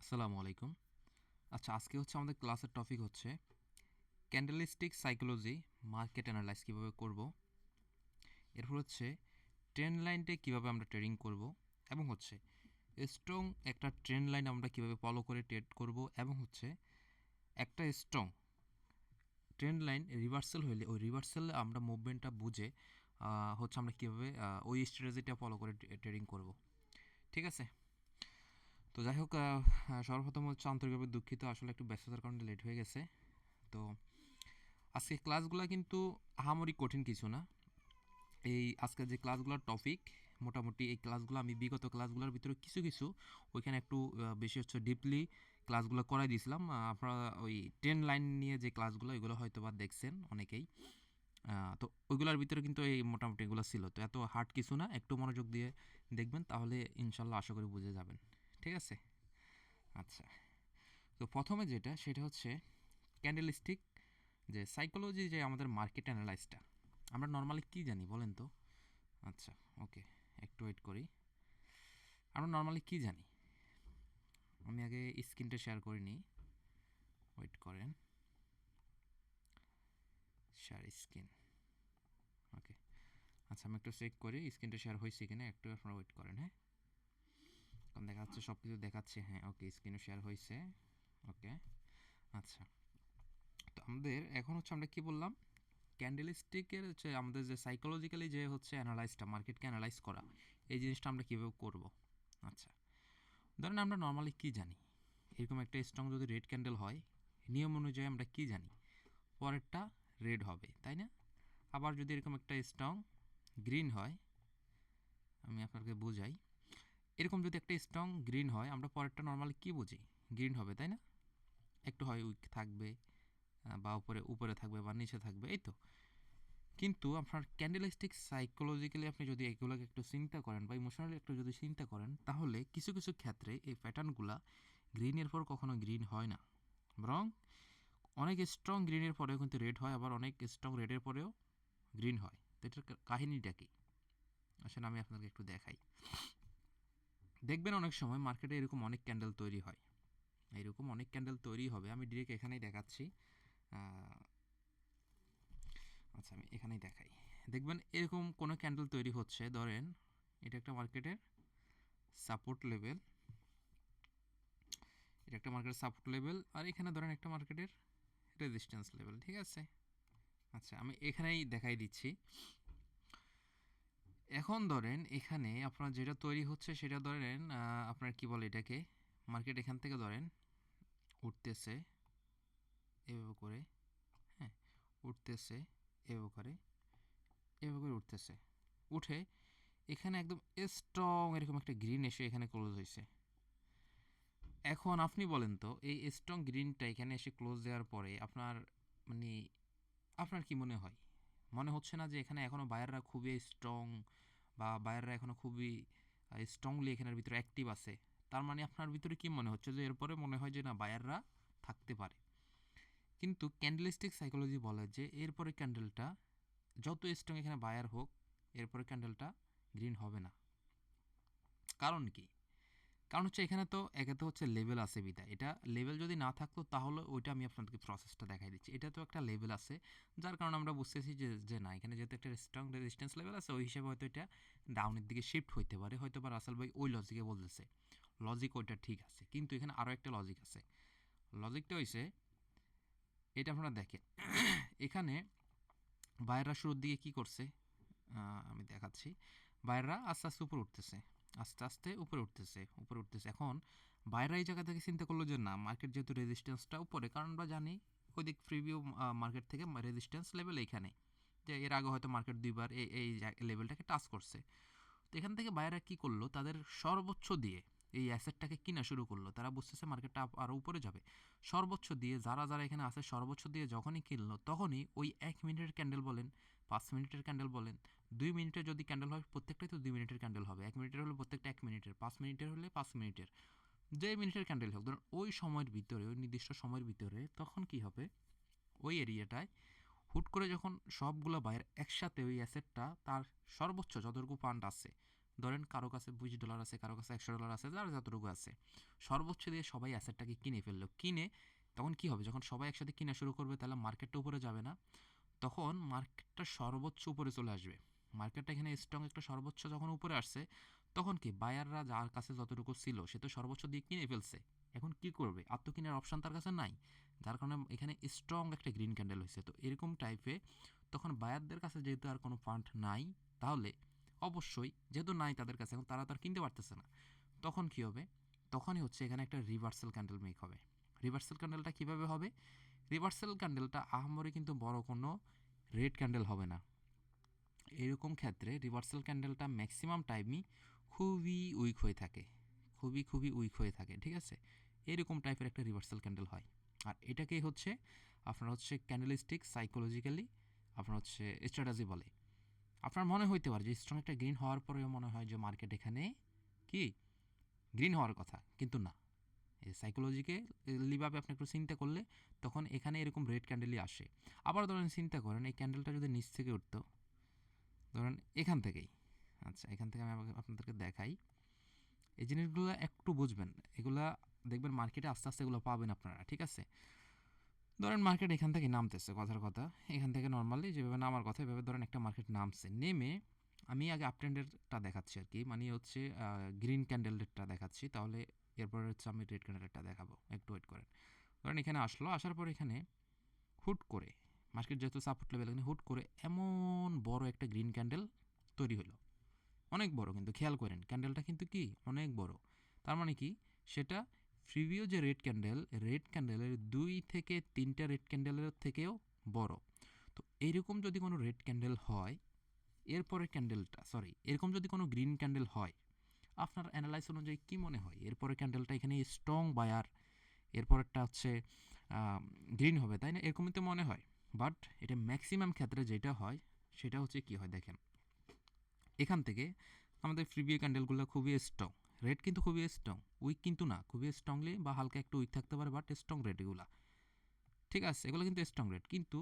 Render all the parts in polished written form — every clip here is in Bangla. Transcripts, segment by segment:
আসসালামু আলাইকুম। আচ্ছা, আজকে হচ্ছে আমাদের ক্লাসের টপিক হচ্ছে ক্যান্ডেলিস্টিক সাইকোলজি মার্কেট অ্যানালাইজ কীভাবে করব। এরপর হচ্ছে ট্রেন্ড লাইনটে কীভাবে আমরা ট্রেডিং করব, এবং হচ্ছে স্ট্রং একটা ট্রেন্ড লাইন আমরা কীভাবে ফলো করে ট্রেড করব, এবং হচ্ছে একটা স্ট্রং ট্রেন্ড লাইন রিভার্সাল হলে ওই রিভার্সালে আমরা মুভমেন্টটা বুঝে হচ্ছে আমরা কীভাবে ওই স্ট্র্যাটেজিটা ফলো করে ট্রেডিং করব। ঠিক আছে? তো যাই হোক, সর্বপ্রথম হচ্ছে আন্তরিকভাবে দুঃখিত, আসলে একটু ব্যস্ততার কারণে লেট হয়ে গেছে। তো আজকে ক্লাসগুলো কিন্তু আহামরি কঠিন কিছু না। এই আজকের যে ক্লাসগুলোর টপিক, মোটামুটি এই ক্লাসগুলো আমি বিগত ক্লাসগুলোর ভিতরে কিছু কিছু ওইখানে একটু বেশি হচ্ছে ডিপলি ক্লাসগুলো করাই দিয়েছিলাম। আপনারা ওই ট্রেন্ড লাইন নিয়ে যে ক্লাসগুলো, এগুলো হয়তো বা দেখছেন অনেকেই। তো ওইগুলোর ভিতরে কিন্তু এই মোটামুটি এগুলো ছিল। তো এত হার্ড কিছু না, একটু মনোযোগ দিয়ে দেখবেন, তাহলে ইনশাল্লাহ আশা করি বুঝে যাবেন। ঠিক আছে? আচ্ছা, তো প্রথমে যেটা সেটা হচ্ছে ক্যান্ডেলস্টিক যে সাইকোলজি, যে আমাদের মার্কেট অ্যানালাইজটা আমরা নর্মালি কী জানি বলেন তো? আচ্ছা, ওকে, একটু ওয়েট করি। আমরা নর্মালি কী জানি? আমি আগে স্ক্রিনটা শেয়ার করে নিই, ওয়েট করেন। শেয়ার স্ক্রিন, ওকে। আচ্ছা, আমি একটু চেক করি স্ক্রিনটা শেয়ার হয়েছে কিনা, একটু আপনারা ওয়েট করেন। হ্যাঁ, কারণ দেখা যাচ্ছে সব কিছু দেখাচ্ছে। হ্যাঁ, ওকে, স্ক্রিনও শেয়ার হয়েছে। ওকে, আচ্ছা। তো আমাদের এখন হচ্ছে আমরা কী বললাম, ক্যান্ডেলস্টিকের হচ্ছে আমাদের যে সাইকোলজিক্যালি যে হচ্ছে অ্যানালাইজটা, মার্কেটকে অ্যানালাইজ করা, এই জিনিসটা আমরা কীভাবে করব। আচ্ছা, ধরেন আমরা নর্মালি কী জানি, এরকম একটা স্ট্রং যদি রেড ক্যান্ডেল হয়, নিয়ম অনুযায়ী আমরা কী জানি, পরেরটা রেড হবে, তাই না? আবার যদি এরকম একটা স্ট্রং গ্রিন হয়, আমি আপনাকে বোঝাই, এরকম যদি একটা স্ট্রং গ্রিন হয়, আমরা পরেরটা নর্মালি কী বুঝি, গ্রিন হবে, তাই না? একটু হয় উইক থাকবে, বা উপরে উপরে থাকবে বা নিচে থাকবে, এই তো। কিন্তু আপনার ক্যান্ডেলস্টিক সাইকোলজিক্যালি আপনি যদি এগুলোকে একটু চিন্তা করেন বা ইমোশনালি একটু যদি চিন্তা করেন, তাহলে কিছু কিছু ক্ষেত্রে এই প্যাটার্নগুলো গ্রিনের পর কখনো গ্রিন হয় না, বরং অনেক স্ট্রং গ্রিনের পরেও কিন্তু রেড হয়, আবার অনেক স্ট্রং রেডের পরেও গ্রিন হয়। তো এটার কাহিনিটা কি, আসলে আমি আপনাকে একটু দেখাই। দেখবেন অনেক সময় মার্কেটে এরকম অনেক ক্যান্ডেল তৈরি হয়, এরকম অনেক ক্যান্ডেল তৈরি হবে। আমি ডিরেক্ট এখানেই দেখাচ্ছি। আচ্ছা, আমি এখানেই দেখাই। দেখবেন এরকম কোনো ক্যান্ডেল তৈরি হচ্ছে, ধরেন এটা একটা মার্কেটের সাপোর্ট লেভেল, এটা একটা মার্কেটের সাপোর্ট লেভেল, আর এখানে ধরেন একটা মার্কেটের রেজিস্ট্যান্স লেভেল। ঠিক আছে? আচ্ছা, আমি এখানেই দেখাই দিচ্ছি। এখন ধরেন এখানে আপনার যেটা তৈরি হচ্ছে সেটা ধরেন আপনার কি বলে এটাকে, মার্কেট এখান থেকে ধরেন উঠতেছে এভাবে করে, হ্যাঁ, উঠতেছে এভাবে করে, এভাবে করে উঠতেছে, উঠে এখানে একদম স্ট্রং এরকম একটা গ্রিন এসে এখানে ক্লোজ হয়েছে। এখন আপনি বলেন তো, এই স্ট্রং গ্রিনটা এখানে এসে ক্লোজ দেওয়ার পরে আপনার মানে আপনার কি মনে হয়? মনে হচ্ছে না যে এখানে এখনও বায়াররা খুবই স্ট্রং, বা বায়াররা এখনও খুবই স্ট্রংলি এখানের ভিতরে অ্যাক্টিভ আছে? তার মানে আপনার ভিতরে কি মনে হচ্ছে, যে এরপরে মনে হয় যে না, বায়াররা থাকতে পারে। কিন্তু ক্যান্ডেলিস্টিক সাইকোলজি বলে যে এরপরে ক্যান্ডেলটা যত স্ট্রং এখানে বায়ার হোক, এরপরে ক্যান্ডেলটা গ্রিন হবে না। কারণ কি? কারণ হচ্ছে এখানে তো একে তো হচ্ছে লেভেল আছে বিদায়, এটা লেভেল যদি না থাকতো তাহলে ওইটা আমি আপনাদেরকে প্রসেসটা দেখাই দিচ্ছি। এটা তো একটা লেভেল আছে, যার কারণে আমরা বুঝতেছি যে যে না, এখানে যেহেতু একটা স্ট্রং রেজিস্ট্যান্স লেভেল আছে, ওই হিসেবে হয়তো এটা ডাউনের দিকে শিফট হইতে পারে, হয়তো বা রাসেল ভাই ওই লজিকে বলতেছে। লজিক ওইটা ঠিক আছে, কিন্তু এখানে আরও একটা লজিক আছে। লজিকটা হইছে এটা, আপনারা দেখেন এখানে বায়েররা শুরুর দিকে কি করছে, আমি দেখাচ্ছি। বায়েররা আস্তে আস্তে উপরে উঠতেছে, আস্তে আস্তে উপরে উঠতেছে, উপরে উঠতেছে। এখন বাইরে এই জায়গা থেকে চিন্তা করলো যে না, মার্কেট যেহেতু রেজিস্ট্যান্সটা উপরে, কারণ আমরা জানি ওইদিক প্রিভিউ মার্কেট থেকে রেজিস্ট্যান্স লেভেল এইখানে, যে এর আগে হয়তো মার্কেট দুইবার এই এই লেভেলটাকে টাচ করছে। তো এখান থেকে বাইরে কী করলো, তাদের সর্বোচ্চ দিয়ে এই অ্যাসেটটাকে কিনা শুরু করলো। তারা বুঝতেছে মার্কেটটা আরও উপরে যাবে, সর্বোচ্চ দিয়ে যারা যারা এখানে আছে সর্বোচ্চ দিয়ে যখনই কিনলো, তখনই ওই 1 মিনিটের ক্যান্ডেল বলেন, 5 মিনিটের ক্যান্ডেল বলেন, 2 মিনিটের যদি ক্যান্ডেল হয় প্রত্যেকটাই তো 2 মিনিটের ক্যান্ডেল হবে, 1 মিনিটের হলে প্রত্যেকটা 1 মিনিটের, 5 মিনিটের হলে 5 মিনিটের, যে মিনিটের ক্যান্ডেল হোক, ধরুন ওই সময়ের ভিতরে, ওই নির্দিষ্ট সময়ের ভিতরে, তখন কি হবে, ওই এরিয়াটায় হুট করে যখন সবগুলো বাইরে একসাথে ওই অ্যাসেটটা তার সর্বোচ্চ যতটুকু ফান্ড আছে ধরেন কারো কাছে $20 আছে, কারো কাছে $100 আছে, যার যতটুকু আছে সর্বোচ্চ দিয়ে সবাই অ্যাসেটটাকে কিনে ফেললো। কিনে তখন কি হবে, যখন সবাই একসাথে কিনা শুরু করবে তাহলে মার্কেটটা উপরে যাবে না, তখন মার্কেটটা সর্বোচ্চ উপরে চলে আসবে। মার্কেটটা এখানে স্ট্রং একটা সর্বোচ্চ যখন উপরে আসছে, তখন কি বায়াররা যার কাছে যতটুকু ছিল সে তো সর্বোচ্চ দিয়ে কিনে ফেলছে। এখন কি করবে, আর তো কেনার অপশান তার কাছে নাই, যার কারণে এখানে স্ট্রং একটা গ্রিন ক্যান্ডেল হয়েছে। তো এরকম টাইপে তখন বায়ারদের কাছে যেহেতু আর কোনো ফান্ড নাই, তাহলে অবশ্যই যেহেতু নাই তাদের কাছে, এখন তারা তো আর কিনতে পারতেছে না, তখন কি হবে, তখনই হচ্ছে এখানে একটা রিভার্সাল ক্যান্ডেল মেক হবে। রিভার্সাল ক্যান্ডেলটা কীভাবে হবে, রিভার্সাল ক্যান্ডেলটা আহামরি কিন্তু বড় কোনো রেড ক্যান্ডেল হবে না। এরকম ক্ষেত্রে রিভার্সাল ক্যান্ডেলটা ম্যাক্সিমাম টাইমই খুবই উইক হয়ে থাকে, খুবই উইক হয়ে থাকে, ঠিক আছে। এরকম টাইপের একটা রিভার্সাল ক্যান্ডেল হয়। আর এটাকেই হচ্ছে আপনার হচ্ছে ক্যান্ডেলিস্টিক সাইকোলজিক্যালি আপনার হচ্ছে স্ট্র্যাটেজি বলে। আপনার মনে হইতে পারে যে স্ট্রং একটা গ্রিন হওয়ার পরেও মনে হয় যে মার্কেট এখানে কি গ্রিন হওয়ার কথা, কিন্তু না, এই সাইকোলজিক্যালিভাবে আপনি একটু চিন্তা করলে তখন এখানে এরকম রেড ক্যান্ডেলই আসে। আবার ধরেন চিন্তা করেন এই ক্যান্ডেলটা যদি নিচ থেকে উঠতো, ধরেন এখান থেকেই, আচ্ছা এখান থেকে আমি আপনাদেরকে দেখাই, এই জিনিসগুলো একটু বুঝবেন, এগুলা দেখবেন মার্কেটে আস্তে আস্তে এগুলো পাবেন আপনারা, ঠিক আছে। ধরেন মার্কেট এখান থেকে নামতেছে, কথার কথা এখান থেকে নর্মালি যেভাবে নামার কথা এভাবে ধরেন একটা মার্কেট নামছে, নেমে আমি আগে আপ ট্রেন্ডেরটা দেখাচ্ছি আর কি, মানে হচ্ছে গ্রিন ক্যান্ডেলটা দেখাচ্ছি, তাহলে এরপরে হচ্ছে আমি রেড ক্যান্ডেলটা দেখাবো, একটু ওয়েট করেন। ধরেন এখানে আসলো, আসার পর এখানে হুট করে মার্কেট যেহেতু সাপোর্ট লেভেল, এখানে হুট করে এমন বড় একটা গ্রিন ক্যান্ডেল তৈরি হলো, অনেক বড়, কিন্তু খেয়াল করেন ক্যান্ডেলটা কিন্তু কি অনেক বড়। তার মানে কি, সেটা প্রিভিউ যে রেড ক্যান্ডেল, রেড ক্যান্ডেলের 2 থেকে 3টা রেড ক্যান্ডেলের থেকেও বড়। তো এইরকম যদি কোনো রেড ক্যান্ডেল হয়, এরপরে ক্যান্ডেলটা এরকম যদি কোনো গ্রিন ক্যান্ডেল হয়, আপনার অ্যানালাইস অনুযায়ী কী মনে হয় এরপরে ক্যান্ডেলটা এখানে স্ট্রং বায়ার, এরপরেরটা হচ্ছে গ্রিন হবে, তাই না? এরকমই তো মনে হয়। বাট এটা ম্যাক্সিমাম ক্ষেত্রে যেটা হয় সেটা হচ্ছে কি হয় দেখেন, এখান থেকে আমাদের প্রিভিউ ক্যান্ডেলগুলো খুবই স্ট্রং, রেড কিন্তু খুবই স্ট্রং, উইক কিন্তু না, খুবই স্ট্রংলি বা হালকা একটু উইক থাকতে পারে, বাট স্ট্রং রেড এগুলা, ঠিক আছে, এগুলো কিন্তু স্ট্রং রেড। কিন্তু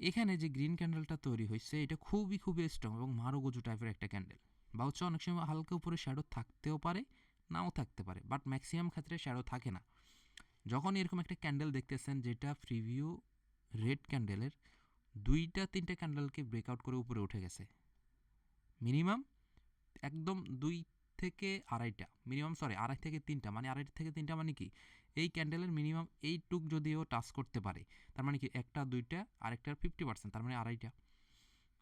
এখানে যে গ্রিন ক্যান্ডেলটা তৈরি হয়েছে এটা খুবই স্ট্রং এবং মারুগুজু টাইপের একটা ক্যান্ডেল, বা হচ্ছে অনেক সময় হালকা উপরে শ্যাডো থাকতেও পারে, নাও থাকতে পারে, বাট ম্যাক্সিমাম ক্ষেত্রে শ্যাডো থাকে না। যখন এরকম একটা ক্যান্ডেল দেখতেছেন যেটা প্রিভিউ রেড ক্যান্ডেলের 2-3টা ক্যান্ডেলকে ব্রেকআউট করে উপরে উঠে গেছে, মিনিমাম একদম 2 থেকে 2.5টা, মিনিমাম আড়াই থেকে তিনটা, মানে 2.5 থেকে 3টা মানে কি, এই ক্যান্ডেলের মিনিমাম এইটুক যদিও টাচ করতে পারে, তার মানে কি একটা দুইটা আরেকটার 50%, তার মানে আড়াইটা।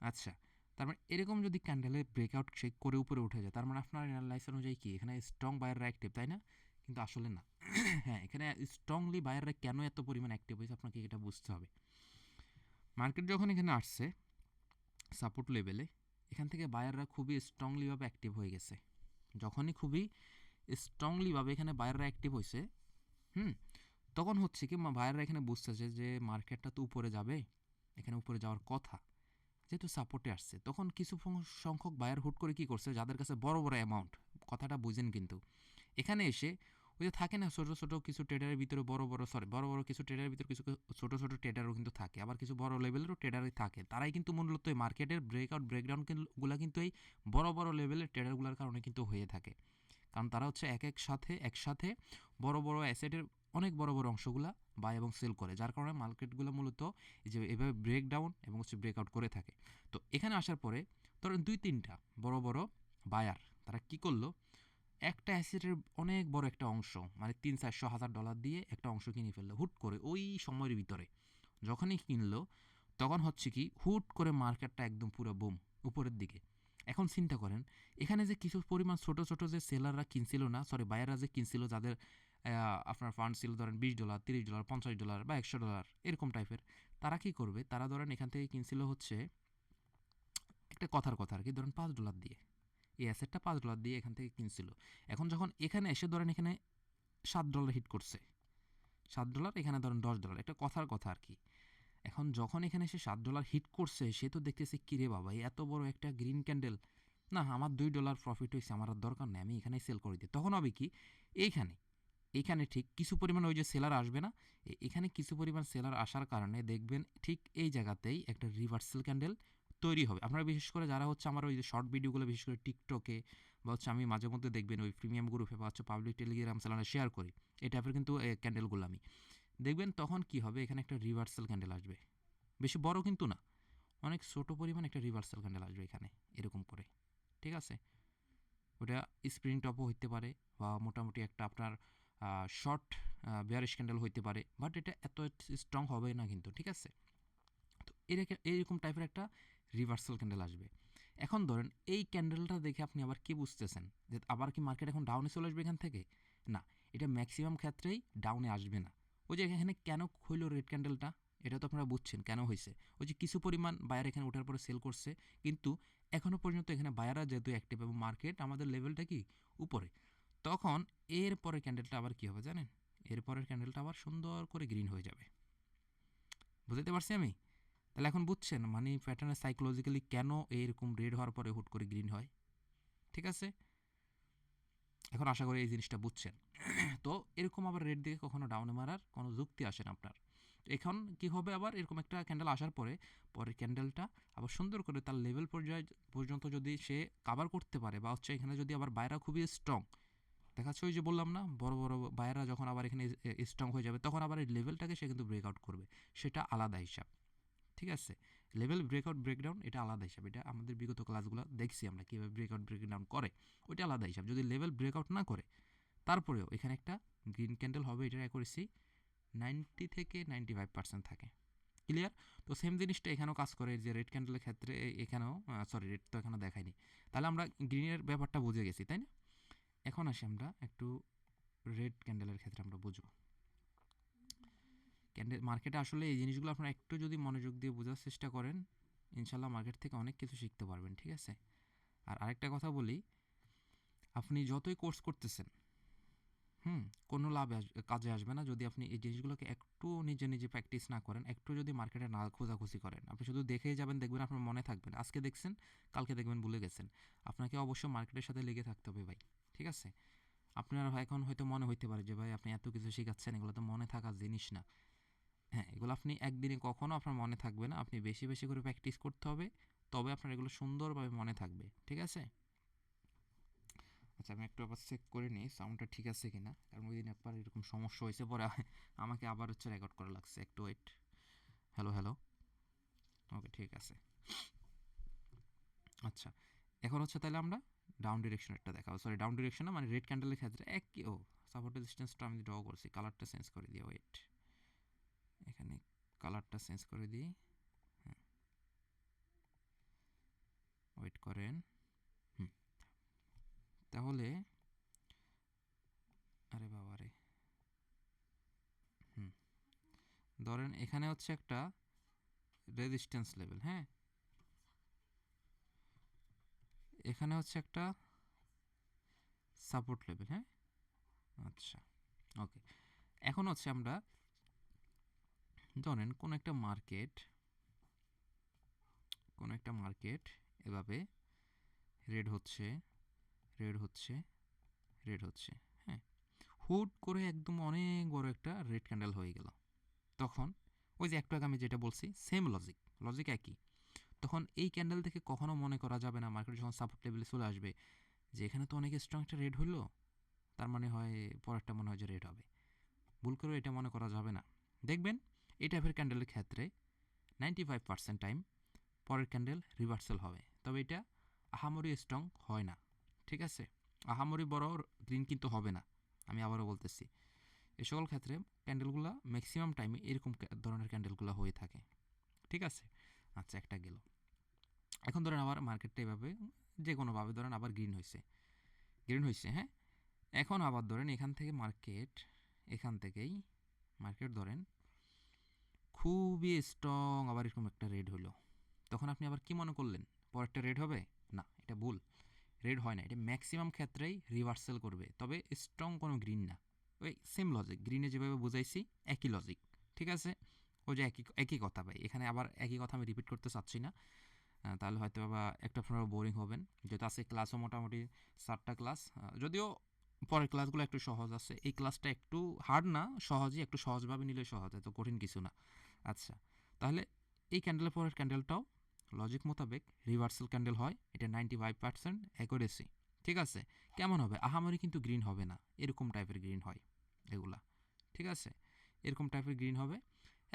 আচ্ছা, তার মানে এরকম যদি ক্যান্ডেলে ব্রেকআউট শেক করে উপরে উঠে যায়, তার মানে আপনার অ্যানালাইস অনুযায়ী কি এখানে স্ট্রং বায়াররা অ্যাক্টিভ, তাই না? কিন্তু আসলে না। হ্যাঁ, এখানে স্ট্রংলি বায়াররা কেন এত পরিমাণ অ্যাক্টিভ হয়েছে আপনাকে এটা বুঝতে হবে। মার্কেট যখন এখানে আসছে সাপোর্ট লেভেলে, এখান থেকে বায়াররা খুবই স্ট্রংলিভাবে অ্যাক্টিভ হয়ে গেছে। যখনই খুবই স্ট্রংলিভাবে এখানে বায়াররা অ্যাক্টিভ হয়েছে, তখন হচ্ছে কি বায়াররা এখানে বুঝতেছে যে মার্কেটটা তো উপরে যাবে, এখানে উপরে যাওয়ার কথা, যেহেতু সাপোর্টে আসছে, তখন কিছু সংখ্যক বায়ার হুট করে কী করছে, যাদের কাছে বড় অ্যামাউন্ট, কথাটা বুঝেন কিন্তু, এখানে এসে ওই যে থাকে না ছোটো কিছু ট্রেডারের ভিতরে বড় কিছু ট্রেডারের ভিতরে কিছু ছোটো ট্রেডারও কিন্তু থাকে, আবার কিছু বড় লেভেলেরও ট্রেডারই থাকে, তারাই কিন্তু মূলত এই মার্কেটের ব্রেকডাউন গুলো কিন্তু এই বড় লেভেলের ট্রেডারগুলোর কারণে কিন্তু হয়ে থাকে। কারণ তারা হচ্ছে একসাথে বড় অ্যাসেটের অনেক বড় অংশগুলা বাই এবং সেল করে, যার কারণে মার্কেটগুলো মূলত এই যে এভাবে ব্রেকডাউন এবং হচ্ছে ব্রেকআউট করে থাকে। তো এখানে আসার পরে ধরেন 2-3টা বড় বায়ার, তারা কি করলো, একটা অ্যাসেটের অনেক বড় একটা অংশ, মানে $300-400 দিয়ে একটা অংশ কিনে ফেললো হুট করে ওই সময়ের ভিতরে। যখনই কিনলো তখন হচ্ছে কি হুট করে মার্কেটটা একদম পুরো বুম উপরের দিকে। এখন চিন্তা করেন, এখানে যে কিছু পরিমাণ ছোট যে সেলাররা কিনছিল না, বায়াররা যে কিনছিল, যাদের আপনার ফান্ড ছিল ধরেন $20, $30, $50 বা $100 এরকম টাইপের, তারা কি করবে, তারা ধরেন এখান থেকে কিনছিল হচ্ছে একটা কথার কথা আর কি, ধরেন $5 দিয়ে, এই অ্যাসেটটা $5 দিয়ে এখান থেকে কিনছিল। এখন যখন এখানে এসে ধরেন এখানে $7 হিট করছে, $7, এখানে ধরেন $10, একটা কথার কথা আর কি। এখন যখন এখানে এসে $7 হিট করছে, সে তো দেখতেছে কিরে বাবা এত বড় একটা গ্রিন ক্যান্ডেল, না আমার $2 প্রফিট হয়েছে, আমার আর দরকার নেই, আমি এখানেই সেল করে দিই। তখন হবে কি, এইখানে ঠিক কিছু পরিমাণ ওই যে সেলার আসবে না, এখানে কিছু পরিমাণ সেলার আসার কারণে দেখবেন ঠিক এই জায়গাতেই একটা রিভার্সাল ক্যান্ডেল তৈরি হবে। আপনারা বিশেষ করে যারা হচ্ছে আমার ওই যে শর্ট ভিডিওগুলো বিশেষ করে টিকটকে বা হচ্ছে আমি মাঝে মধ্যে দেখবেন ওই প্রিমিয়াম গ্রুপে বা হচ্ছে পাবলিক টেলিগ্রাম চ্যানেলে শেয়ার করি এই টাইপের কিন্তু ক্যান্ডেলগুলো আমি দেখবেন তখন কি হবে এখানে একটা রিভার্সাল ক্যান্ডেল আসবে, বেশি বড় কিন্তু না, অনেক ছোট পরিমাণ একটা রিভার্সাল ক্যান্ডেল আসবে এখানে এরকম করে, ঠিক আছে। ওটা স্প্রিং টপও হইতে পারে বা মোটামুটি একটা আপনার শর্ট বেয়ারিশ ক্যান্ডেল হইতে পারে, বাট এটা এত স্ট্রং হবে না কিন্তু, ঠিক আছে। তো এইরকম টাইপের একটা রিভার্সাল ক্যান্ডেল আসবে। এখন ধরেন এই ক্যান্ডেলটা দেখে আপনি আবার কি বুঝতেছেন যে আবার কি মার্কেট এখন ডাউনে চলে আসবে এখান থেকে? না, এটা ম্যাক্সিমাম ক্ষেত্রেই ডাউনে আসবে না। ওই যে এখানে কেন হইল রেড ক্যান্ডেলটা, এটা তো আপনারা বুঝছেন কেন হয়েছে। ওই যে কিছু পরিমাণ বায়ার এখানে ওঠার পরে সেল করছে, কিন্তু এখনও পর্যন্ত এখানে বায়াররা যেহেতু অ্যাক্টিভ এবং মার্কেট আমাদের লেভেলটা কি উপরে, তখন এর পরের ক্যান্ডেলটা আবার কি হবে জানেন? এর পরের ক্যান্ডেলটা আবার সুন্দর করে গ্রিন হয়ে যাবে। বুঝতে পারছি আমি? তাহলে এখন বুঝছেন মানি প্যাটার্নের সাইকোলজিক্যালি কেন এরকম রেড হওয়ার পরে হুট করে গ্রিন হয়, ঠিক আছে। এখন আশা করি এই জিনিসটা বুঝছেন। তো এরকম আবার রেড দিকে কখনো ডাউনে মারার কোনো যুক্তি আসে না আপনার। এখন কি হবে আবার এরকম একটা ক্যান্ডেল আসার পরে পরের ক্যান্ডেলটা আবার সুন্দর করে তার লেভেল পর্যায়ে পর্যন্ত যদি সে কাভার করতে পারে বা হচ্ছে এখানে যদি আবার বায়রা খুবই স্ট্রং দেখাচ্ছে, ওই যে বললাম না বড় বড় বায়রা যখন আবার এখানে স্ট্রং হয়ে যাবে তখন আবার এই লেভেলটাকে সে কিন্তু ব্রেকআউট করবে, সেটা আলাদা হিসাব, ঠিক আছে। লেভেল ব্রেকআউট ব্রেকডাউন এটা আলাদা হিসাব, এটা আমাদের বিগত ক্লাসগুলো দেখছি আমরা কীভাবে ব্রেকআউট ব্রেকডাউন করে, ওইটা আলাদা হিসাব। যদি লেভেল ব্রেকআউট না করে তারপরেও এখানে একটা গ্রিন ক্যান্ডেল হবে, এটার অ্যাকুরেসি 90 থেকে 95% থাকে, ক্লিয়ার। তো সেম জিনিসটা এখানেও কাজ করে, যে রেড ক্যান্ডেলের ক্ষেত্রে এখানেও সরি রেড তো এখানে দেখায়নি, তাহলে আমরা গ্রিনের ব্যাপারটা বুঝে গেছি তাই না। এখন আসি আমরা একটু রেড ক্যান্ডেলের ক্ষেত্রে আমরা বুঝবো ক্যান্ডেল মার্কেটে আসলে এই জিনিসগুলো আপনারা একটু যদি মনোযোগ দিয়ে বোঝার চেষ্টা করেন ইনশাল্লাহ মার্কেট থেকে অনেক কিছু শিখতে পারবেন, ঠিক আছে। আর আরেকটা কথা বলি, আপনি যতই কোর্স করতেছেন কোনো লাভ কাজে আসবে না যদি আপনি এই জিনিসগুলোকে একটু নিজে নিজে প্র্যাকটিস না করেন, একটু যদি মার্কেটে না খোঁজাখুঁজি করেন। আপনি শুধু দেখেই যাবেন, দেখবেন আপনার মনে থাকবেন, আজকে দেখছেন কালকে দেখবেন ভুলে গেছেন। আপনাকে অবশ্যই মার্কেটের সাথে লেগে থাকতে হবে ভাই, ঠিক আছে। আপনার এখন হয়তো মনে হইতে পারে যে ভাই আপনি এত কিছু শেখাচ্ছেন, এগুলো তো মনে থাকার জিনিস না। হ্যাঁ, এগুলো আপনি একদিনে কখনো আপনার মনে থাকবে না, আপনি বেশি বেশি করে প্র্যাকটিস করতে হবে, তবে আপনার এগুলো সুন্দরভাবে মনে থাকবে, ঠিক আছে। আচ্ছা আমি একটু আবার চেক করে নিই সাউন্ডটা ঠিক আছে কিনা, কারণ ওই দিন একবার এরকম সমস্যা হয়েছে পরে আমাকে আবার হচ্ছে রেকর্ড করা লাগছে, একটু ওয়েট। হ্যালো হ্যালো, ওকে ঠিক আছে। আচ্ছা এখন হচ্ছে তাহলে আমরা ডাউন ডিরেকশনেরটা দেখাবো, সরি ডাউন ডিরেকশন না, মানে রেড ক্যান্ডেলের ক্ষেত্রে একই সাপোর্ট রেজিস্ট্যান্সটা আমি ড্র করছি, কালারটা চেঞ্জ করে দিই, ওয়েট এখানে কালারটা চেঞ্জ করে দিই, হ্যাঁ ওয়েট করেন। তাহলে আরে বাবা রে, ধরেন এখানে হচ্ছে একটা রেজিস্ট্যান্স লেভেল, হ্যাঁ এখানে হচ্ছে একটা সাপোর্ট লেভেল, হ্যাঁ আচ্ছা ওকে। এখন হচ্ছে আমরা ধরেন কোন একটা মার্কেট এভাবে রেড হচ্ছে রেড হচ্ছে রেড হচ্ছে, হ্যাঁ হুট করে একদম অনেক বড় একটা রেড ক্যান্ডেল হয়ে গেল, তখন ওই যে একটু আগে আমি যেটা বলছি সেম লজিক একই। তখন এই ক্যান্ডেল থেকে কখনো মনে করা যাবে না মার্কেট যখন সাপোর্ট লেভেলে চলে আসবে যে এখানে তো অনেক স্ট্রং একটা রেড হলো, তার মানে হয় পরেরটা মনে হয় যে রেড হবে, ভুল করে এটা মনে করা যাবে না। দেখবেন এই টাইপের ক্যান্ডেলের ক্ষেত্রে 95% টাইম পরের ক্যান্ডেল রিভার্সাল হবে, তবে এটা আহামরি স্ট্রং হয় না, ঠিক আছে। আহামরি বড় গ্রিন কিন্তু হবে না, আমি আবারও বলতেছি। এ সকল ক্ষেত্রে ক্যান্ডেলগুলো ম্যাক্সিমাম টাইমে এরকম ধরনের ক্যান্ডেলগুলো হয়ে থাকে, ঠিক আছে। আচ্ছা একটা গেল। এখন ধরেন আবার মার্কেটটা এভাবে যে কোনোভাবে ধরেন আবার গ্রিন হয়েছে, হ্যাঁ। এখন আবার ধরেন এখান থেকেই মার্কেট ধরেন খুবই স্ট্রং আবার এরকম একটা রেড হলো, তখন আপনি আবার কি মনে করলেন পরেরটা রেড হবে? না, এটা ভুল, রেড হয় না, এটা ম্যাক্সিমাম ক্ষেত্রেই রিভার্সাল করবে, তবে স্ট্রং কোনো গ্রিন না। ওই সেম লজিক, গ্রিনে যেভাবে বুঝাইছি একই লজিক, ঠিক আছে। ওই যে একই একই কথা ভাই, এখানে আবার একই কথা আমি রিপিট করতে চাচ্ছি না, তাহলে হয়তো বা একটু আপনারা বোরিং হবেন, যেহেতু আজকে ক্লাসও মোটামুটি 7টা ক্লাস, যদিও পরের ক্লাসগুলো একটু সহজ আছে, এই ক্লাসটা একটু হার্ড না, সহজই, একটু সহজভাবে নিলে সহজ, এত কঠিন কিছু না। আচ্ছা তাহলে এই ক্যান্ডেলের পরের ক্যান্ডেলটাও লজিক মোতাবেক রিভার্সাল ক্যান্ডেল হয়, এটা 95% অ্যাকুরেসি, ঠিক আছে? কেমন হবে? আহামরি কিন্তু গ্রিন হবে না, এরকম টাইপের গ্রিন হয় এগুলা, ঠিক আছে? এরকম টাইপের গ্রিন হবে।